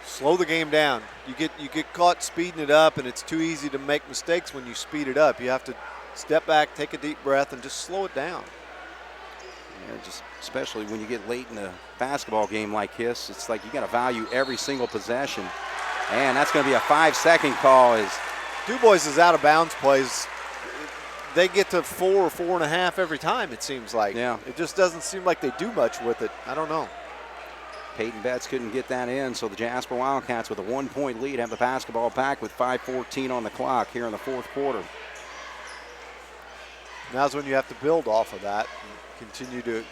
slow the game down. You get caught speeding it up, and it's too easy to make mistakes when you speed it up. You have to step back, take a deep breath, and just slow it down. Yeah, just especially when you get late in a basketball game like this, it's like you got to value every single possession. And that's going to be a 5-second call. As Dubois' out of bounds plays, they get to 4 or 4.5 every time, it seems like. Yeah. It just doesn't seem like they do much with it. I don't know. Peyton Betts couldn't get that in, so the Jasper Wildcats with a 1-point lead have the basketball back with 5:14 on the clock here in the fourth quarter. Now's when you have to build off of that and continue to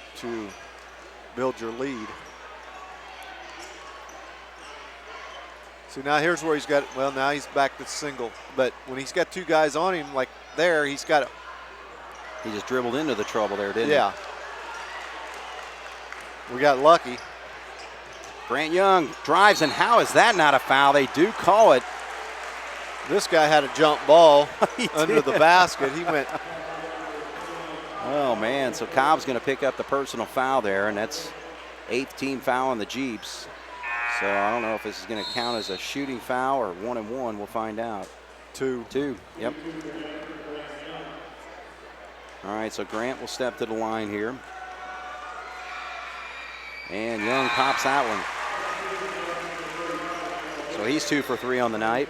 build your lead. So now here's where he's got, well, now he's back to single. But when he's got two guys on him like there, he's got it. He just dribbled into the trouble there, didn't he? Yeah. We got lucky. Grant Young drives, and how is that not a foul? They do call it. This guy had a jump ball He under did. the basket. He went. Oh, man. So Cobb's going to pick up the personal foul there, and that's 8th team foul on the Jeeps. So I don't know if this is going to count as a shooting foul or 1-and-1. We'll find out. 2. Yep. All right, so Grant will step to the line here. And Young pops that one. So he's 2 for 3 on the night.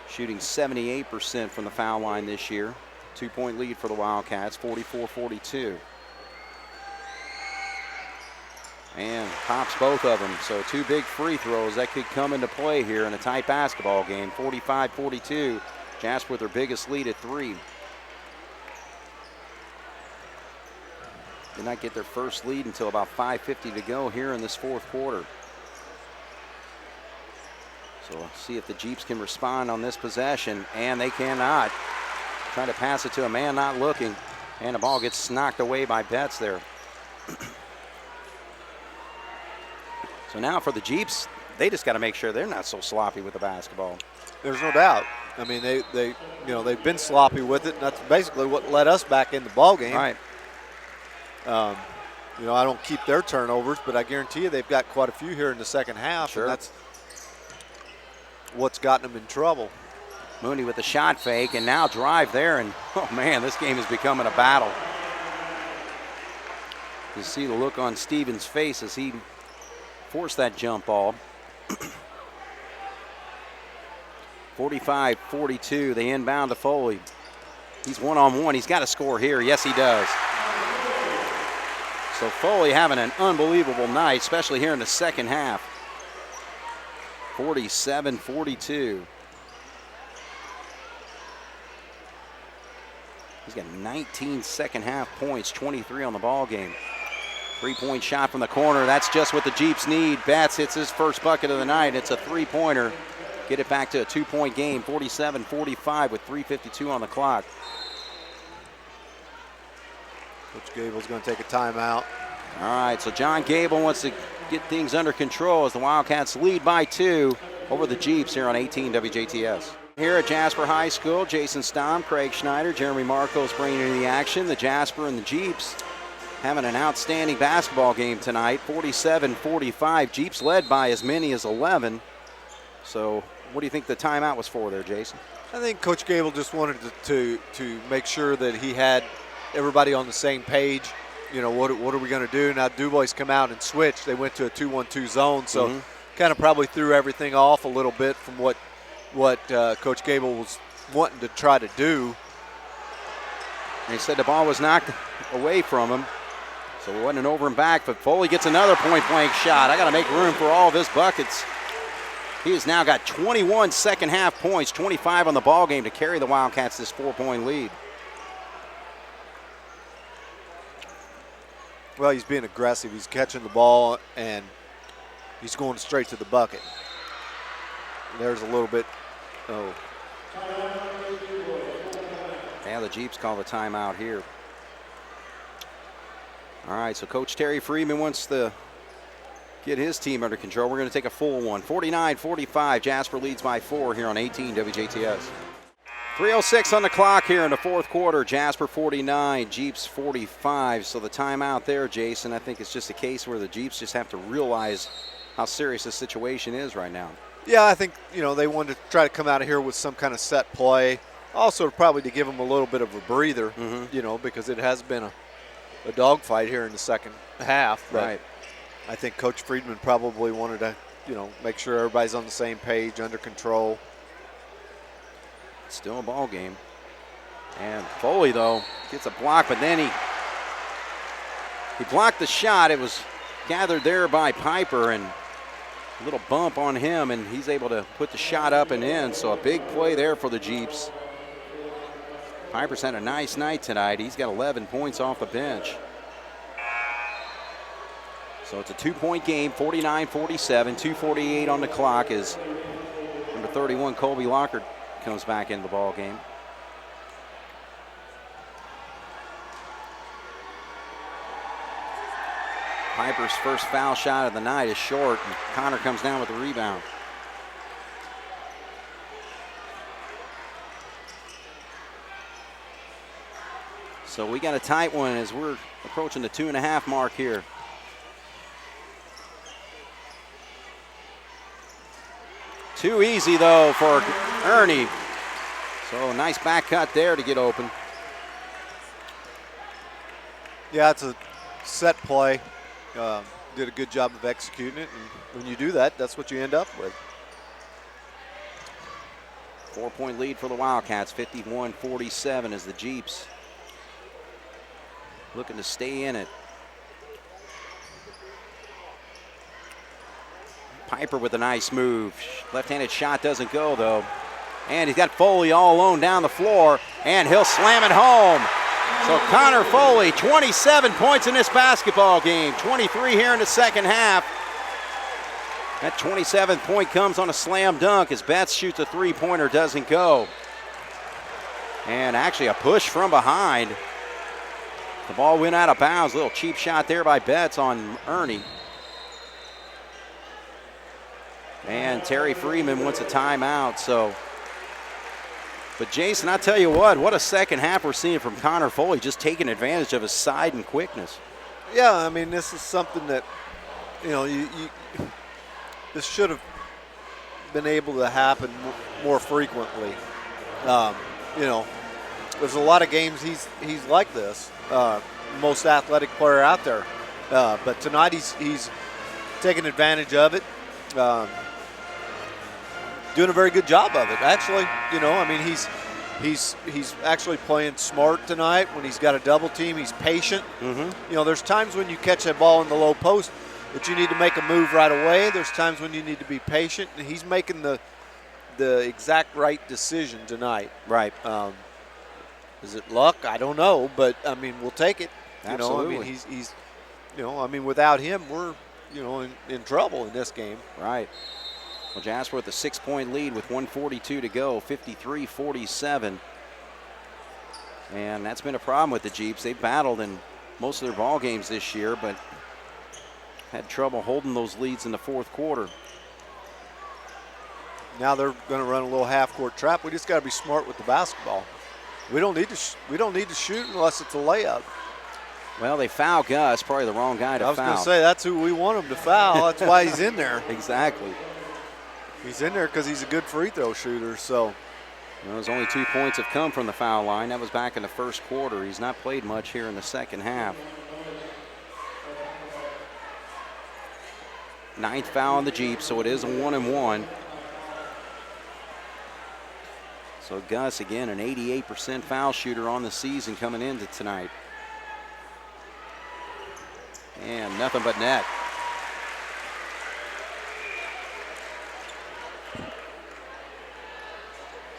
Shooting 78% from the foul line this year. 2-point lead for the Wildcats, 44-42. And pops both of them. So 2 big free throws that could come into play here in a tight basketball game. 45-42. Jasper with their biggest lead at 3. Did not get their first lead until about 5:50 to go here in this fourth quarter. So we'll see if the Jeeps can respond on this possession, and they cannot. Trying to pass it to a man not looking, and the ball gets knocked away by Betts there. So now for the Jeeps, they just got to make sure they're not so sloppy with the basketball. There's no doubt. I mean, they've been sloppy with it. And that's basically what led us back in the ball game. Right. I don't keep their turnovers, but I guarantee you they've got quite a few here in the second half. Sure. And that's what's gotten them in trouble. Mooney with the shot fake, and now drive there, and oh man, this game is becoming a battle. You see the look on Stevens' face as he forced that jump ball. 45-42, they inbound to Foley. He's one-on-one, he's got to score here. Yes, he does. So Foley having an unbelievable night, especially here in the second half. 47-42. He's got 19 second half points, 23 on the ball game. 3-point shot from the corner. That's just what the Jeeps need. Betts hits his first bucket of the night. It's a 3-pointer. Get it back to a 2-point game, 47-45 with 3:52 on the clock. Coach Gable's going to take a timeout. All right, so John Gable wants to get things under control as the Wildcats lead by 2 over the Jeeps here on 18 WJTS. Here at Jasper High School, Jason Stom, Craig Schneider, Jeremy Marcos bringing you the action. The Jasper and the Jeeps having an outstanding basketball game tonight, 47-45. Jeeps led by as many as 11. So what do you think the timeout was for there, Jason? I think Coach Gable just wanted to make sure that he had everybody on the same page. You know, what are we going to do? Now Dubois come out and switch. They went to a 2-1-2 zone, so kind of probably threw everything off a little bit from what Coach Gable was wanting to try to do. And he said the ball was knocked away from him, so it wasn't an over and back, but Foley gets another point-blank shot. I got to make room for all of his buckets. He has now got 21 second-half points, 25 on the ball game to carry the Wildcats this 4-point lead. Well, he's being aggressive. He's catching the ball, and he's going straight to the bucket. And there's a little bit, Yeah, the Jeeps call the timeout here. All right, so Coach Terry Freeman wants to get his team under control. We're going to take a full one. 49-45, Jasper leads by 4 here on 18 WJTS. 3:06 on the clock here in the fourth quarter. Jasper 49, Jeeps 45. So the timeout there, Jason, I think it's just a case where the Jeeps just have to realize how serious this situation is right now. Yeah, I think, they wanted to try to come out of here with some kind of set play. Also, probably to give them a little bit of a breather, because it has been a dogfight here in the second half. But right. I think Coach Friedman probably wanted to, make sure everybody's on the same page, under control. Still a ball game. And Foley, though, gets a block, but then he blocked the shot. It was gathered there by Piper, and a little bump on him, and he's able to put the shot up and in. So a big play there for the Jeeps. Piper's had a nice night tonight. He's got 11 points off the bench. So it's a 2-point game, 49-47, 2:48 on the clock as number 31, Colby Lockard, comes back into the ball game. Piper's first foul shot of the night is short, and Connor comes down with the rebound. So we got a tight one as we're approaching the 2.5 mark here. Too easy, though, for Ernie. So a nice back cut there to get open. Yeah, it's a set play. Did a good job of executing it, and when you do that, that's what you end up with. 4-point lead for the Wildcats, 51-47 as the Jeeps looking to stay in it. Piper with a nice move. Left-handed shot doesn't go, though. And he's got Foley all alone down the floor, and he'll slam it home. So Connor Foley, 27 points in this basketball game, 23 here in the second half. That 27th point comes on a slam dunk as Betts shoots a three-pointer, doesn't go. And actually a push from behind. The ball went out of bounds. A little cheap shot there by Betts on Ernie. And Terry Freeman wants a timeout. But Jason, I tell you what a second half we're seeing from Connor Foley, just taking advantage of his side and quickness. Yeah, I mean, this is something that, this should have been able to happen more frequently. There's a lot of games he's like this, most athletic player out there. But tonight he's taking advantage of it. Doing a very good job of it, actually. He's actually playing smart tonight. When he's got a double team, he's patient. There's times when you catch a ball in the low post that you need to make a move right away. There's times when you need to be patient, and he's making the exact right decision tonight. Right. Is it luck? I don't know, but I mean, we'll take it. Absolutely. He's without him, we're in trouble in this game. Right. Well, Jasper with a 6-point lead with 1:42 to go, 53-47. And that's been a problem with the Jeeps. They've battled in most of their ball games this year, but had trouble holding those leads in the fourth quarter. Now they're going to run a little half-court trap. We just got to be smart with the basketball. We don't need to shoot unless it's a layup. Well, they foul Gus, probably the wrong guy to foul. I was going to say, that's who we want him to foul. That's why he's in there. Exactly. He's in there because he's a good free throw shooter. So, those only 2 points have come from the foul line. That was back in the first quarter. He's not played much here in the second half. 9th foul on the Jeep, so it is a 1-and-1. So Gus, again, an 88% foul shooter on the season coming into tonight. And nothing but net.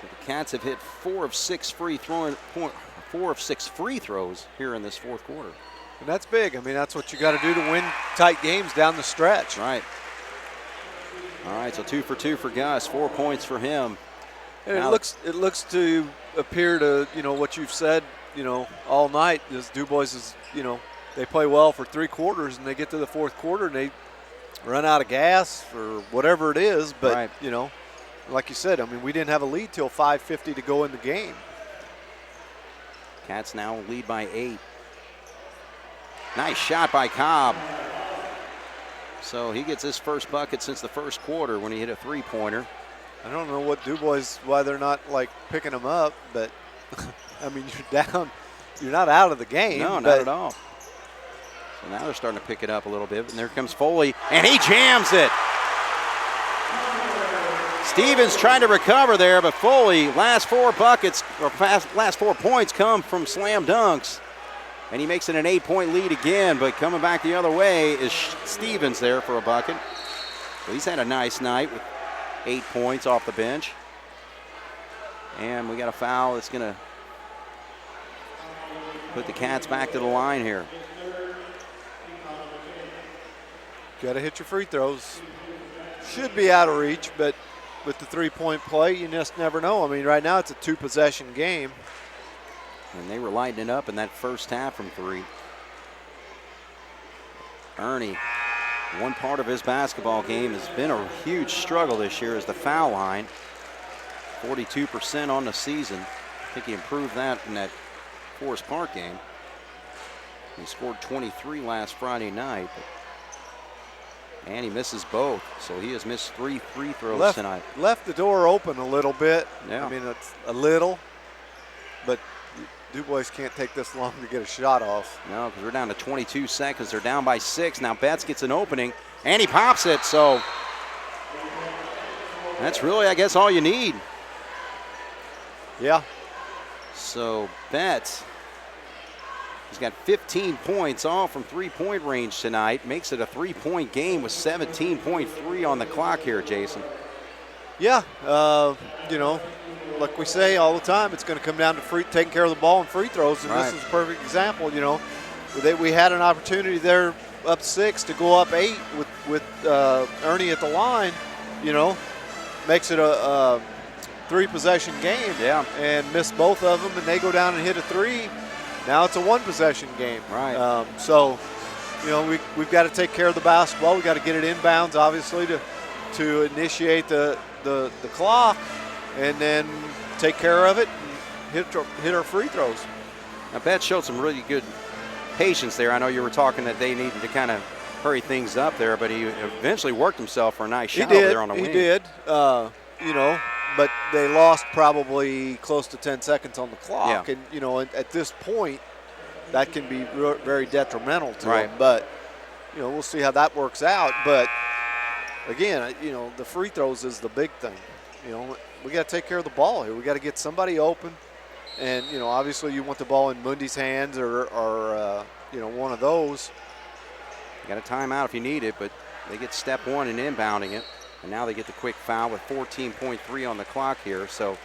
So the Cats have hit 4 of 6 free throws here in this fourth quarter. And that's big. I mean, that's what you got to do to win tight games down the stretch. Right. All right, so 2 for 2 for Gus, 4 points for him. And it looks to appear to, what you've said, all night is Dubois is, they play well for 3 quarters and they get to the fourth quarter and they run out of gas or whatever it is. But, right. Like you said, I mean, we didn't have a lead till 5:50 to go in the game. Cats now lead by 8. Nice shot by Cobb. So he gets his first bucket since the first quarter when he hit a 3-pointer. I don't know what Dubois, why they're not like picking him up, but I mean, you're down, you're not out of the game. No, not at all. So now they're starting to pick it up a little bit, and there comes Foley, and he jams it. Stevens trying to recover there, but Foley, last 4 buckets, or last 4 points come from slam dunks. And he makes it an 8-point lead again, but coming back the other way is Stevens there for a bucket. So he's had a nice night with 8 points off the bench. And we got a foul that's going to put the Cats back to the line here. Got to hit your free throws. Should be out of reach, but with the 3-point play, you just never know. I mean, right now it's a 2-possession game. And they were lighting it up in that first half from 3. Ernie, one part of his basketball game has been a huge struggle this year is the foul line. 42% on the season. I think he improved that in that Forest Park game. He scored 23 last Friday night. And he misses both, so he has missed 3 free throws tonight. Left the door open a little bit. Yeah. I mean, it's a little, but Dubois can't take this long to get a shot off. No, because we're down to 22 seconds. They're down by 6. Now Betts gets an opening, and he pops it. So that's really, I guess, all you need. Yeah. So Betts, he's got 15 points all from 3-point range tonight. Makes it a 3-point game with 17.3 on the clock here, Jason. Yeah, like we say all the time, it's going to come down to taking care of the ball and free throws, and right. This is a perfect example. We had an opportunity there up 6 to go up 8 with Ernie at the line. Makes it a 3-possession game. Yeah, and miss both of them, and they go down and hit a 3. Now it's a 1-possession game. Right. So, we've got to take care of the basketball. We've got to get it inbounds, obviously, to initiate the clock, and then take care of it and hit our free throws. Now, Betts showed some really good patience there. I know you were talking that they needed to kind of hurry things up there, but he eventually worked himself for a nice shot over there on the wing. He did. But they lost probably close to 10 seconds on the clock. Yeah. And, at this point, that can be very detrimental to right. them. But, we'll see how that works out. But, again, the free throws is the big thing. We got to take care of the ball here. We got to get somebody open. And, obviously you want the ball in Mundy's hands or one of those. You got a timeout if you need it, but they get step 1 in inbounding it. And now they get the quick foul with 14.3 on the clock here. So,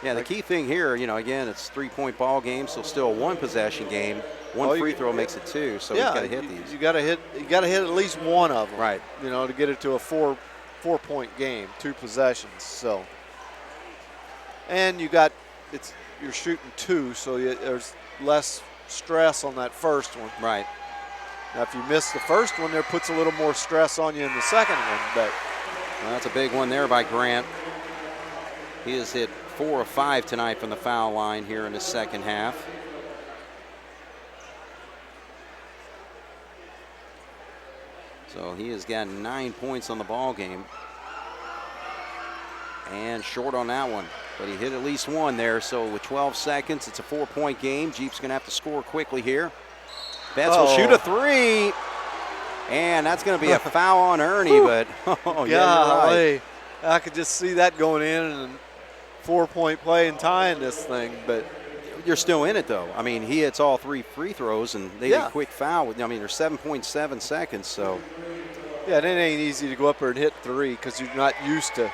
yeah, the key thing here, again, it's 3-point ball game, so still a 1-possession game. One free throw makes it 2, so he's got to hit these. You got to hit at least one of them. Right. To get it to a 4-point game, 2 possessions. So, and you're shooting 2, so there's less stress on that first one. Right. Now, if you miss the first one, there puts a little more stress on you in the second one, but. Well, that's a big one there by Grant. He has hit 4 of 5 tonight from the foul line here in the second half. So he has got 9 points on the ball game. And short on that one, but he hit at least one there. So with 12 seconds, it's a 4-point game. Jeep's going to have to score quickly here. Betts will shoot a 3. And that's going to be a foul on Ernie, but oh, yeah, you're right. I could just see that going in and 4-point play and tying this thing, but you're still in it though. I mean, he hits all 3 free throws, and they get a quick foul. I mean, there's 7.7 seconds, so. Yeah, it ain't easy to go up there and hit 3 because you're not used to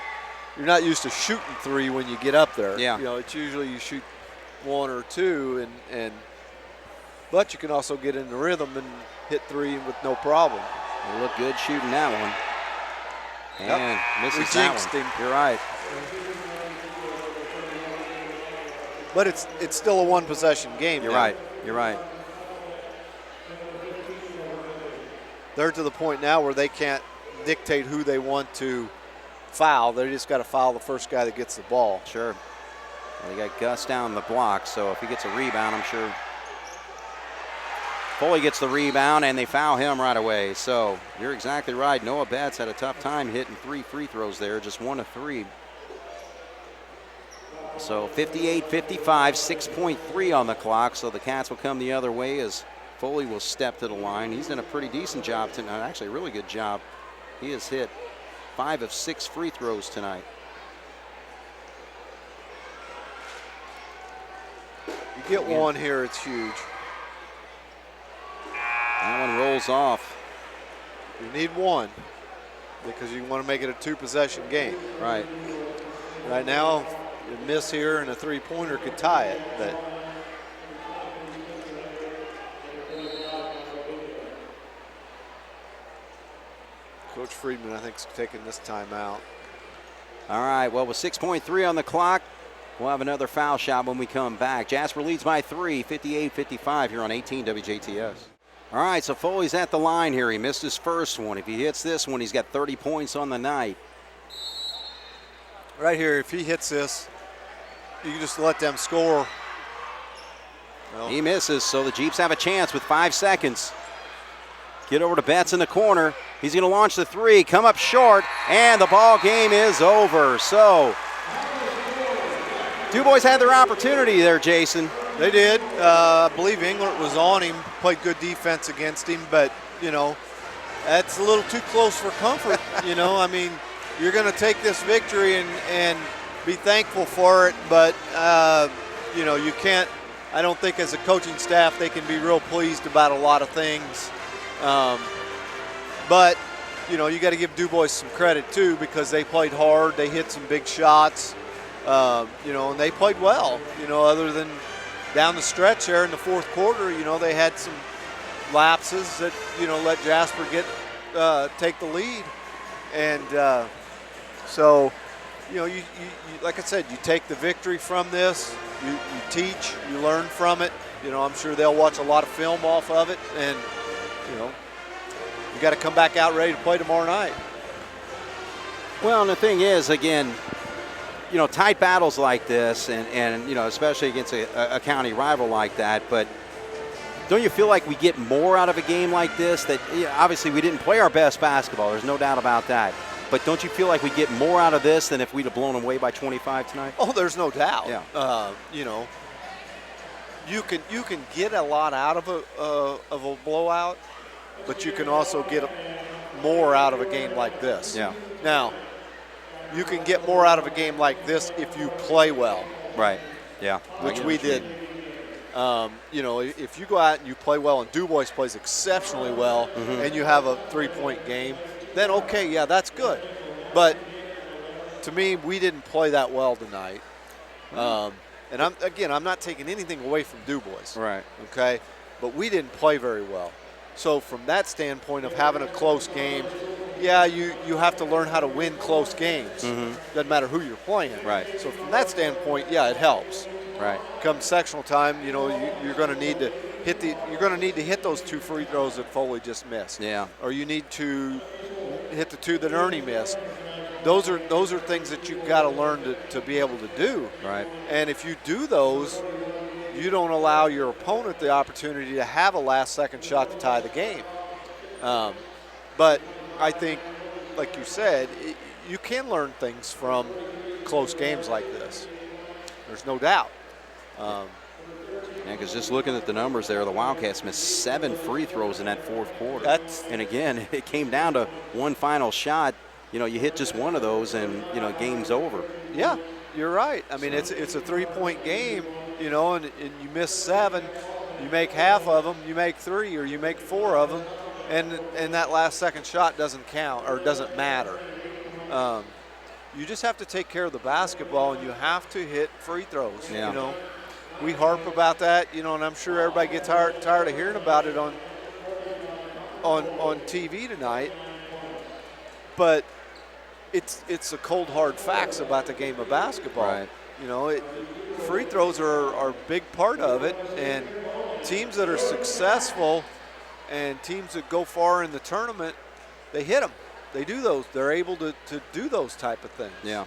shooting 3 when you get up there. Yeah. You know, it's usually you shoot 1 or 2, but you can also get in the rhythm and hit 3 with no problem. They look good shooting that one. And misses we that jinxed one. him. You're right. But it's still a 1-possession game. You're now. right. You're right. They're to the point now where they can't dictate who they want to foul. They just got to foul the first guy that gets the ball. Sure. Well, they got Gus down the block, so if he gets a rebound, I'm sure Foley gets the rebound, and they foul him right away. So you're exactly right. Noah Betts had a tough time hitting 3 free throws there, just 1 of 3. So 58-55, 6.3 on the clock, so the Cats will come the other way as Foley will step to the line. He's done a pretty decent job tonight, actually a really good job. He has hit 5 of 6 free throws tonight. You get one here, it's huge. That one rolls off. You need one because you want to make it a 2-possession game. Right. Right now, a miss here and a 3-pointer could tie it, but Coach Friedman, I think, is taking this time out. All right, well, with 6.3 on the clock, we'll have another foul shot when we come back. Jasper leads by 3, 58-55 here on 18 WJTS. All right, so Foley's at the line here. He missed his first one. If he hits this one, he's got 30 points on the night. Right here, if he hits this, you can just let them score. Well, he misses, so the Jeeps have a chance with 5 seconds. Get over to Betts in the corner. He's going to launch the 3, come up short, and the ball game is over. So Dubois had their opportunity there, Jason. They did. I believe Englert was on him, played good defense against him, but, you know, that's a little too close for comfort. You know, I mean, you're going to take this victory and be thankful for it, but, you know, you can't, I don't think as a coaching staff they can be real pleased about a lot of things. But, you know, you got to give Dubois some credit, too, because they played hard. They hit some big shots, you know, and they played well, you know, other than down the stretch there in the fourth quarter. You know, they had some lapses that, you know, let Jasper take the lead. And so, you know, you like I said, you take the victory from this, you teach, you learn from it. You know, I'm sure they'll watch a lot of film off of it, and, you know, you got to come back out ready to play tomorrow night. Well, and the thing is, again, you know, tight battles like this, and you know, especially against a county rival like that, but don't you feel like we get more out of a game like this? That, you know, obviously we didn't play our best basketball, there's no doubt about that, but don't you feel like we get more out of this than if we'd have blown them away by 25 tonight? Oh, there's no doubt. Yeah. You know, you can get a lot out of a blowout, but you can also get more out of a game like this. Yeah. Now, you can get more out of a game like this if you play well. Right. Yeah. Which we didn't. You know, if you go out and you play well, and Dubois plays exceptionally well, and you have a 3-point game, then okay, yeah, that's good. But to me, we didn't play that well tonight. And I'm not taking anything away from Dubois. Right. Okay, but we didn't play very well. So from that standpoint of having a close game, yeah, you have to learn how to win close games. Doesn't matter who you're playing. Right. So from that standpoint, yeah, it helps. Right. Come sectional time, you know, you're going to need to hit those 2 free throws that Foley just missed. Yeah. Or you need to hit the 2 that Ernie missed. Those are things that you've got to learn to be able to do. Right. And if you do those, you don't allow your opponent the opportunity to have a last-second shot to tie the game. But I think, like you said, you can learn things from close games like this. There's no doubt. Yeah, because just looking at the numbers there, the Wildcats missed 7 free throws in that fourth quarter. And again, it came down to one final shot. You know, you hit just one of those and, you know, game's over. Yeah, you're right. I mean, it's a 3-point game, you know, and you miss 7. You make half of them, you make 3, or you make 4 of them, and that last second shot doesn't count or doesn't matter. You just have to take care of the basketball, and you have to hit free throws. Yeah. You know, we harp about that, you know, and I'm sure everybody gets tired of hearing about it on TV tonight. But it's the cold hard facts about the game of basketball. Right. You know, free throws are a big part of it, and teams that are successful and teams that go far in the tournament, they hit them. They do those. They're able to do those type of things. Yeah.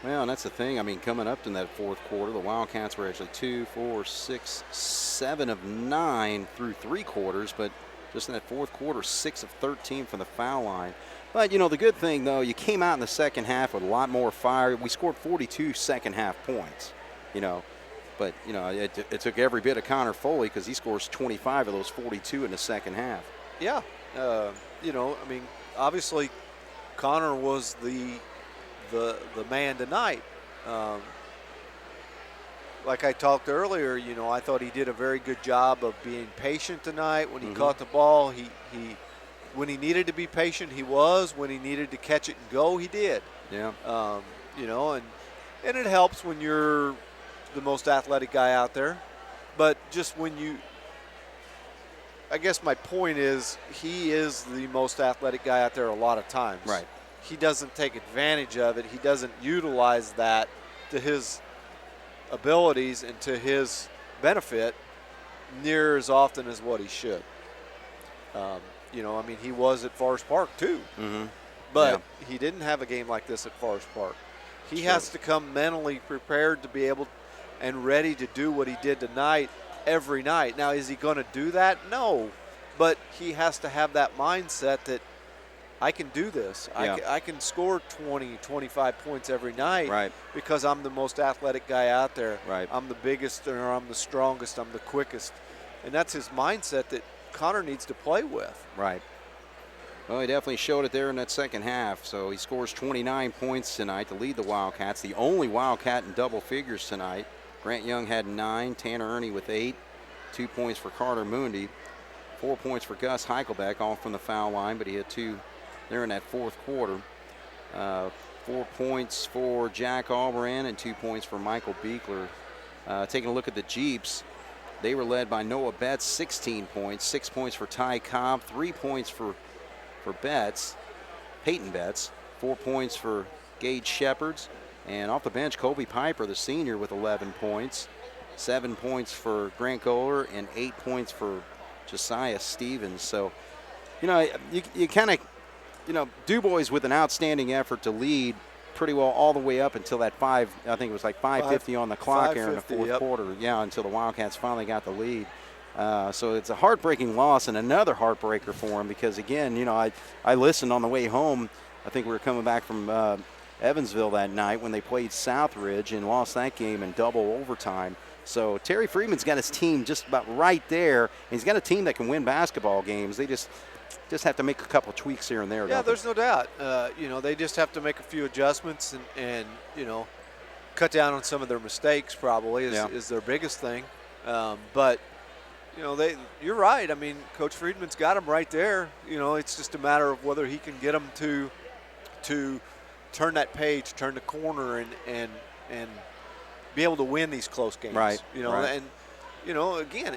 Well, and that's the thing. I mean, coming up in that fourth quarter, the Wildcats were actually 2, 4, 6, 7 of 9 through 3 quarters, but just in that fourth quarter, 6 of 13 from the foul line. But, you know, the good thing, though, you came out in the second half with a lot more fire. We scored 42 second-half points, you know. But, you know, it took every bit of Connor Foley because he scores 25 of those 42 in the second half. Yeah. You know, I mean, obviously Connor was the man tonight. Like I talked earlier, you know, I thought he did a very good job of being patient tonight. When he caught the ball, he when he needed to be patient, he was. When he needed to catch it and go, he did. Yeah. You know, and it helps when you're the most athletic guy out there. But just when you – I guess my point is he is the most athletic guy out there a lot of times. Right. He doesn't take advantage of it. He doesn't utilize that to his abilities and to his benefit near as often as what he should. You know, I mean, he was at Forest Park too. But he didn't have a game like this at Forest Park. He has to come mentally prepared to be able and ready to do what he did tonight every night. Now, is he going to do that? No. But he has to have that mindset that I can do this. Yeah. I can score 20, 25 points every night Right. because I'm the most athletic guy out there. Right. I'm the biggest, or I'm the strongest, I'm the quickest. And that's his mindset that Connor needs to play with. Right. Well, he definitely showed it there in that second half. So he scores 29 points tonight to lead the Wildcats, the only Wildcat in double figures tonight. Grant Young had 9, Tanner Ernie with 8, 2 points for Carter Mundy, 4 points for Gus Heichelbeck, all from the foul line, but he had 2 there in that fourth quarter. 4 points for Jack Albran and 2 points for Michael Beekler. Taking a look at the Jeeps, they were led by Noah Betts, 16 points, 6 points for Ty Cobb, 3 points for Betts, Peyton Betts, 4 points for Gage Shepherds, and off the bench, Kobe Piper, the senior, with 11 points, 7 points for Grant Kohler, and 8 points for Josiah Stevens. So, you know, you kind of, you know, Dubois with an outstanding effort to lead pretty well all the way up until that I think it was like 5:50 on the clock here in the fourth quarter. Yeah, until the Wildcats finally got the lead. So it's a heartbreaking loss and another heartbreaker for him because, again, you know, I listened on the way home. I think we were coming back from Evansville that night when they played Southridge and lost that game in double overtime. So Terry Freeman's got his team just about right there, and he's got a team that can win basketball games. They just have to make a couple tweaks here and there. Yeah, there's no doubt. You know, they just have to make a few adjustments and you know, cut down on some of their mistakes probably is their biggest thing. But you know, you're right. I mean, Coach Friedman's got them right there. You know, it's just a matter of whether he can get them to turn that page, turn the corner, and be able to win these close games. Right. You know, right. and you know, again,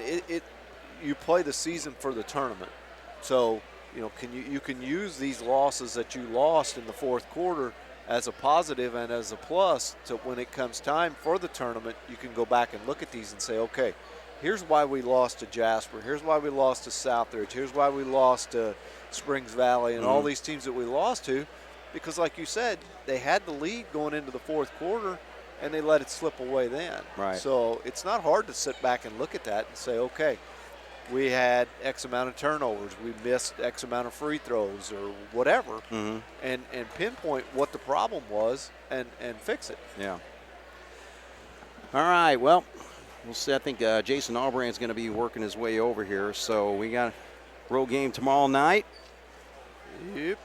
you play the season for the tournament. So, you know, you can use these losses that you lost in the fourth quarter as a positive and as a plus to when it comes time for the tournament, you can go back and look at these and say, okay, here's why we lost to Jasper. Here's why we lost to Southridge. Here's why we lost to Springs Valley and all these teams that we lost to. Because like you said, they had the lead going into the fourth quarter, and they let it slip away then. Right. So it's not hard to sit back and look at that and say, okay, we had X amount of turnovers, we missed X amount of free throws or whatever, and pinpoint what the problem was and fix it. Yeah. All right, well, we'll see. I think Jason Albrand's going to be working his way over here. So we got a road game tomorrow night. Yep.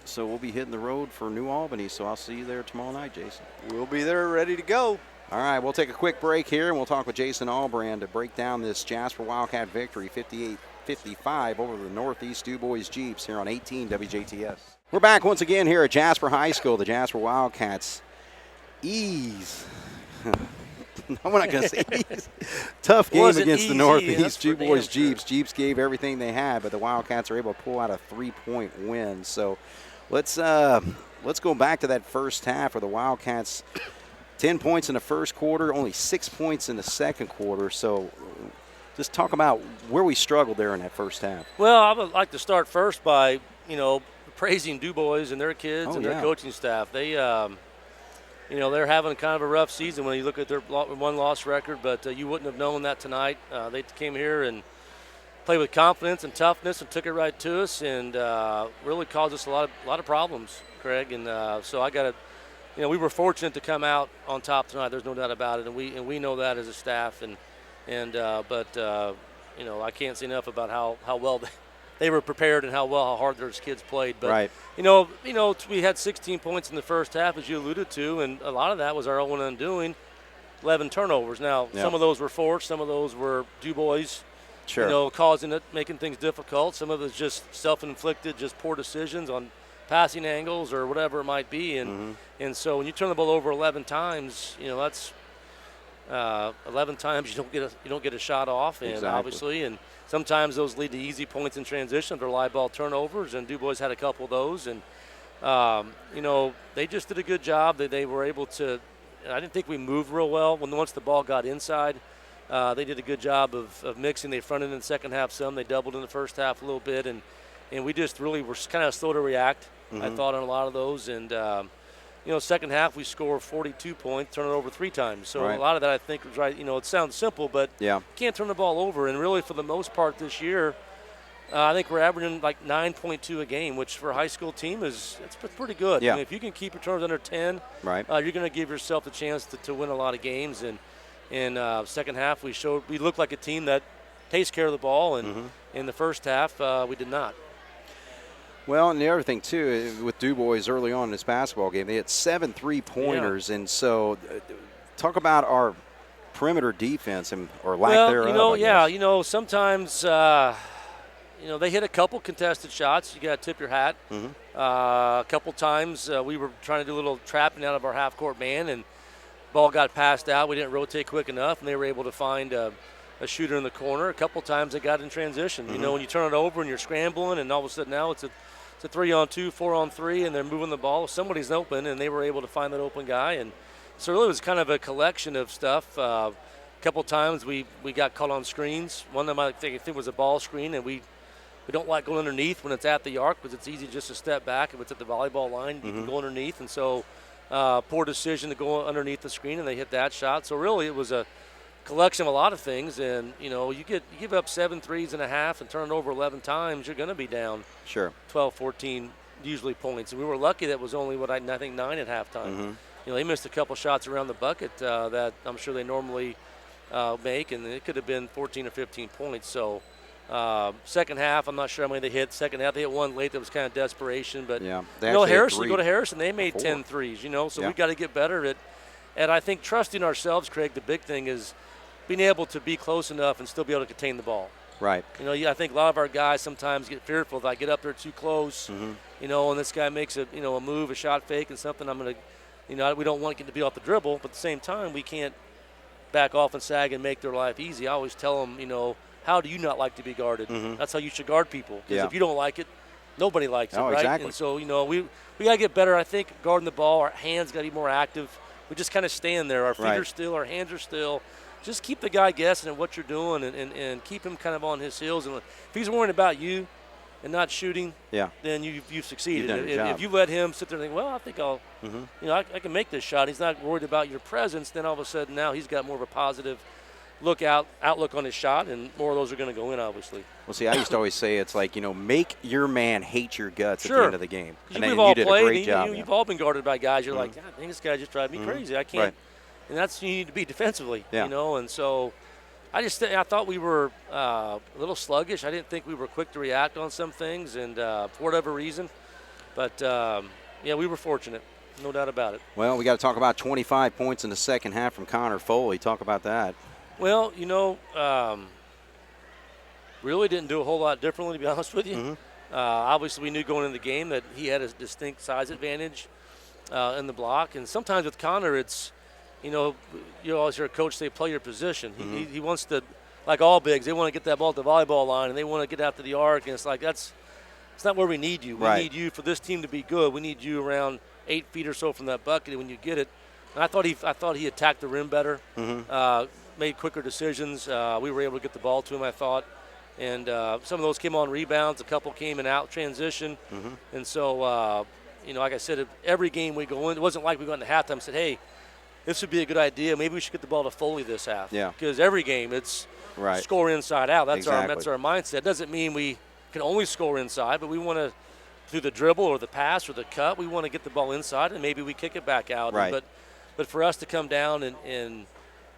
So we'll be hitting the road for New Albany. So I'll see you there tomorrow night, Jason. We'll be there ready to go. All right, we'll take a quick break here, and we'll talk with Jason Albrand to break down this Jasper Wildcat victory, 58-55 over the Northeast Dubois Jeeps here on 18 WJTS. We're back once again here at Jasper High School. The Jasper Wildcats ease. I'm not going to say ease. Tough game against the Northeast Dubois Jeeps. Jeeps gave everything they had, but the Wildcats are able to pull out a 3-point win. So let's go back to that first half where the Wildcats 10 points in the first quarter, only 6 points in the second quarter. So just talk about where we struggled there in that first half. Well, I would like to start first by, praising Dubois and their kids and their coaching staff. They, they're having kind of a rough season when you look at their one-loss record, but you wouldn't have known that tonight. They came here and played with confidence and toughness and took it right to us and really caused us a lot of problems, Craig. And so I got to, we were fortunate to come out on top tonight. There's no doubt about it, and we know that as a staff. But I can't say enough about how well they were prepared and how hard those kids played. But right. We had 16 points in the first half, as you alluded to, and a lot of that was our own undoing. 11 turnovers. Now, some of those were forced, some of those were Dubois. Sure. Causing it, making things difficult. Some of it's just self-inflicted, just poor decisions on passing angles or whatever it might be. And so when you turn the ball over 11 times, that's 11 times you don't get a shot off, and obviously, and sometimes those lead to easy points in transition. They're live ball turnovers, and Dubois had a couple of those. And they just did a good job. They were able to. I didn't think we moved real well once the ball got inside. They did a good job of mixing. They fronted in the second half some. They doubled in the first half a little bit, and we just really were kind of slow to react, I thought, on a lot of those. And, second half we scored 42 points, turn it over 3 times. So a lot of that I think was right. It sounds simple, but you can't turn the ball over. And really for the most part this year, I think we're averaging like 9.2 a game, which for a high school team it's pretty good. Yeah. I mean, if you can keep your turnovers under 10, you're going to give yourself a chance to win a lot of games. And in second half we looked like a team that takes care of the ball, and in the first half we did not. Well, and the other thing, too, with Dubois early on in this basketball game, they had 7 3-pointers. And so talk about our perimeter defense or lack thereof. Sometimes, they hit a couple contested shots. You got to tip your hat. A couple times we were trying to do a little trapping out of our half-court man, and ball got passed out. We didn't rotate quick enough, and they were able to find a shooter in the corner. A couple times they got in transition. When you turn it over and you're scrambling, and all of a sudden now it's a 3-on-2, 4-on-3, and they're moving the ball. Somebody's open, and they were able to find that open guy. And so it really was kind of a collection of stuff. A couple times we got caught on screens. One of them I think it was a ball screen, and we don't like going underneath when it's at the arc because it's easy just to step back. If it's at the volleyball line, you can go underneath. And so poor decision to go underneath the screen, and they hit that shot. So really it was a collection of a lot of things, and you give up 7 threes and a half and turn it over 11 times, you're going to be down 12, 14 usually points. And we were lucky that was only I think 9 at halftime. They missed a couple shots around the bucket that I'm sure they normally make, and it could have been 14 or 15 points. So second half, I'm not sure how many they hit. Second half, they hit one late that was kind of desperation. But Harrison, go to Harrison, they made 10 threes. So we got to get better at I think trusting ourselves, Craig. The big thing is being able to be close enough and still be able to contain the ball. Right. I think a lot of our guys sometimes get fearful if I get up there too close, and this guy makes a move, a shot fake and something, I'm going to, we don't want it to be off the dribble, but at the same time, we can't back off and sag and make their life easy. I always tell them, how do you not like to be guarded? That's how you should guard people. Because if you don't like it, nobody likes it, right? Exactly. And so, we got to get better, I think, guarding the ball. Our hands got to be more active. We just kind of stand there. Our feet are still, our hands are still. Just keep the guy guessing at what you're doing and keep him kind of on his heels. And if he's worrying about you and not shooting, then you've succeeded. If you let him sit there and think, well, I think I can make this shot. He's not worried about your presence. Then all of a sudden now he's got more of a positive outlook on his shot, and more of those are going to go in, obviously. Well, see, I used to always say it's like, make your man hate your guts at the end of the game. And we've all did played, a great job. You've all been guarded by guys. You're like, God, I think this guy just drives me crazy. I can't. And that's you need to be defensively, and so I thought we were a little sluggish. I didn't think we were quick to react on some things, and for whatever reason. But, yeah, we were fortunate, no doubt about it. Well, we got to talk about 25 points in the second half from Connor Foley. Talk about that. Well, really didn't do a whole lot differently, to be honest with you. Mm-hmm. Obviously, we knew going into the game that he had a distinct size advantage in the block. And sometimes with Connor, it's, you always hear a coach say, play your position. Mm-hmm. He wants to, like all bigs, they want to get that ball at the volleyball line, and they want to get out to the arc. And it's like, it's not where we need you. We need you for this team to be good. We need you around 8 feet or so from that bucket when you get it. And I thought he attacked the rim better, made quicker decisions. We were able to get the ball to him, I thought. And some of those came on rebounds. A couple came in out transition. Mm-hmm. And so, like I said, every game we go in, it wasn't like we went into halftime and said, hey, this would be a good idea. Maybe we should get the ball to Foley this half. Yeah. Because every game it's score inside out. That's our mindset. Doesn't mean we can only score inside, but we want to, through the dribble or the pass or the cut, we want to get the ball inside, and maybe we kick it back out. Right. But for us to come down and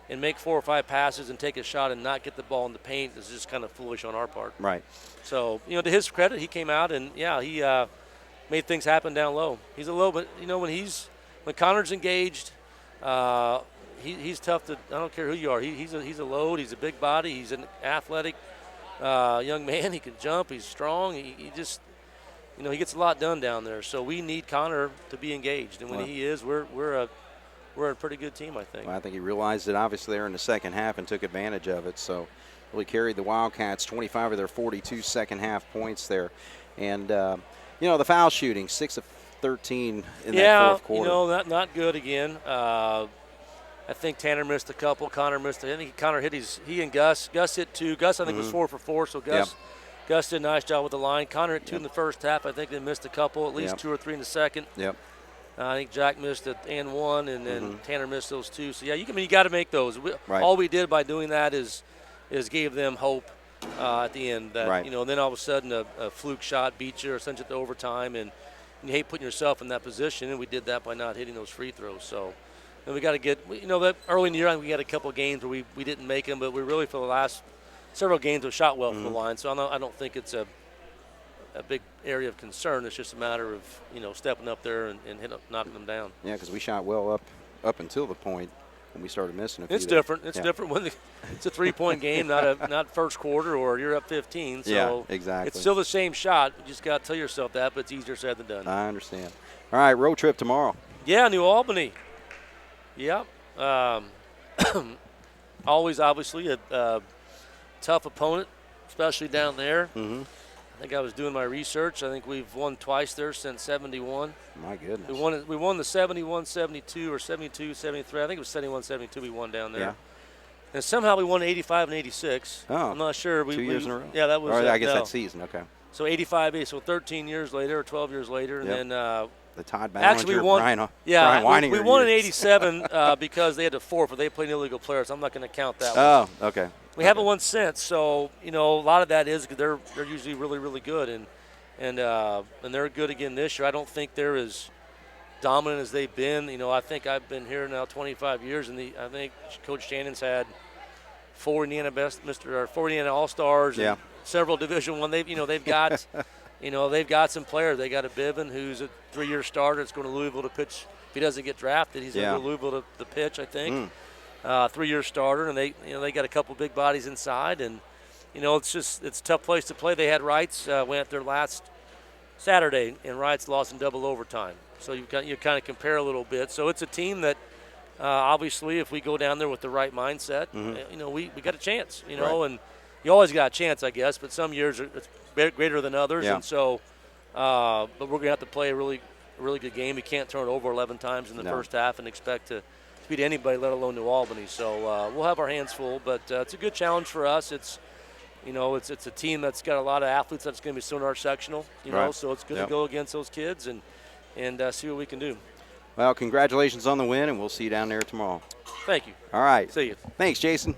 make 4 or 5 passes and take a shot and not get the ball in the paint is just kind of foolish on our part. Right. So, to his credit, he came out and, he made things happen down low. He's a little bit, when Connor's engaged, he's tough to, I don't care who you are. He's a load. He's a big body. He's an athletic young man. He can jump. He's strong. He just, he gets a lot done down there. So we need Connor to be engaged. And when he is, we're a pretty good team, I think. Well, I think he realized it obviously there in the second half and took advantage of it. So really carried the Wildcats 25 of their 42 second half points there. And, the foul shooting, 6 of 13 in that fourth quarter. Not good again. I think Tanner missed a couple. Connor missed. I think Connor hit he and Gus. Gus hit 2. Gus, I think, was 4 for 4. So Gus did a nice job with the line. Connor hit 2 in the first half. I think they missed a couple, at least 2 or 3 in the second. Yep. I think Jack missed it and 1, and then Tanner missed those 2. So, you got to make those. All we did by doing that is gave them hope at the end. That, and then all of a sudden a fluke shot beat you or sent you to overtime, and you hate putting yourself in that position, and we did that by not hitting those free throws. So, and we got to get, that early in the year, we had a couple of games where we didn't make them, but we really, for the last several games, have shot well from the line. So I don't think it's a big area of concern. It's just a matter of, stepping up there and knocking them down. Yeah, because we shot well up until the point when we started missing a few. It's different. It's different when it's a 3-point game, not first quarter or you're up 15. So exactly. It's still the same shot. You just got to tell yourself that, but it's easier said than done. I understand. All right, road trip tomorrow. Yeah, New Albany. Yep. Always, obviously, a tough opponent, especially down there. Mm-hmm. I think I was doing my research. I think we've won twice there since 71. My goodness. We won the 71-72 or 72-73. I think it was 71-72 we won down there. Yeah. And somehow we won 85 and 86. Oh. I'm not sure. 2 years in a row? Yeah, that was. Or I guess that season, okay. So 85, so 13 years later or 12 years later. And then the Todd Ballinger, actually we won. Brian Weininger we won in 87 because they had to forfeit. They played illegal players. I'm not going to count that one. Oh, okay. We haven't won since, so a lot of that is they're usually really, really good, and they're good again this year. I don't think they're as dominant as they've been. I think I've been here now 25 years, and I think Coach Shannon's had 4 Indiana All-Stars, and several Division I. They've got they've got some players. They got a Bivin who's a 3-year starter. It's going to Louisville to pitch. If he doesn't get drafted, he's going to go to Louisville to pitch, I think. 3-year starter, and they got a couple big bodies inside, and it's a tough place to play. They had Wrights went there last Saturday, and Wrights lost in double overtime. So you kind of compare a little bit. So it's a team that obviously, if we go down there with the right mindset, we got a chance. And you always got a chance, I guess. But some years it's greater than others, and so. But we're gonna have to play a really good game. We can't turn it over 11 times in the first half and expect to beat anybody, let alone New Albany. So we'll have our hands full, but it's a good challenge for us. It's it's a team that's got a lot of athletes that's going to be still in our sectional, so it's good to go against those kids and see what we can do. Well, congratulations on the win, and we'll see you down there tomorrow. Thank you. All right. See you. Thanks, Jason.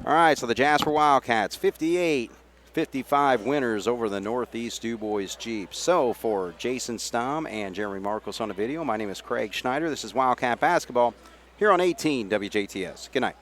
All right, so the Jasper Wildcats, 58-55 winners over the Northeast Dubois Jeeps. So for Jason Stom and Jeremy Marcos on the video, my name is Craig Schneider. This is Wildcat Basketball here on 18 WJTS. Good night.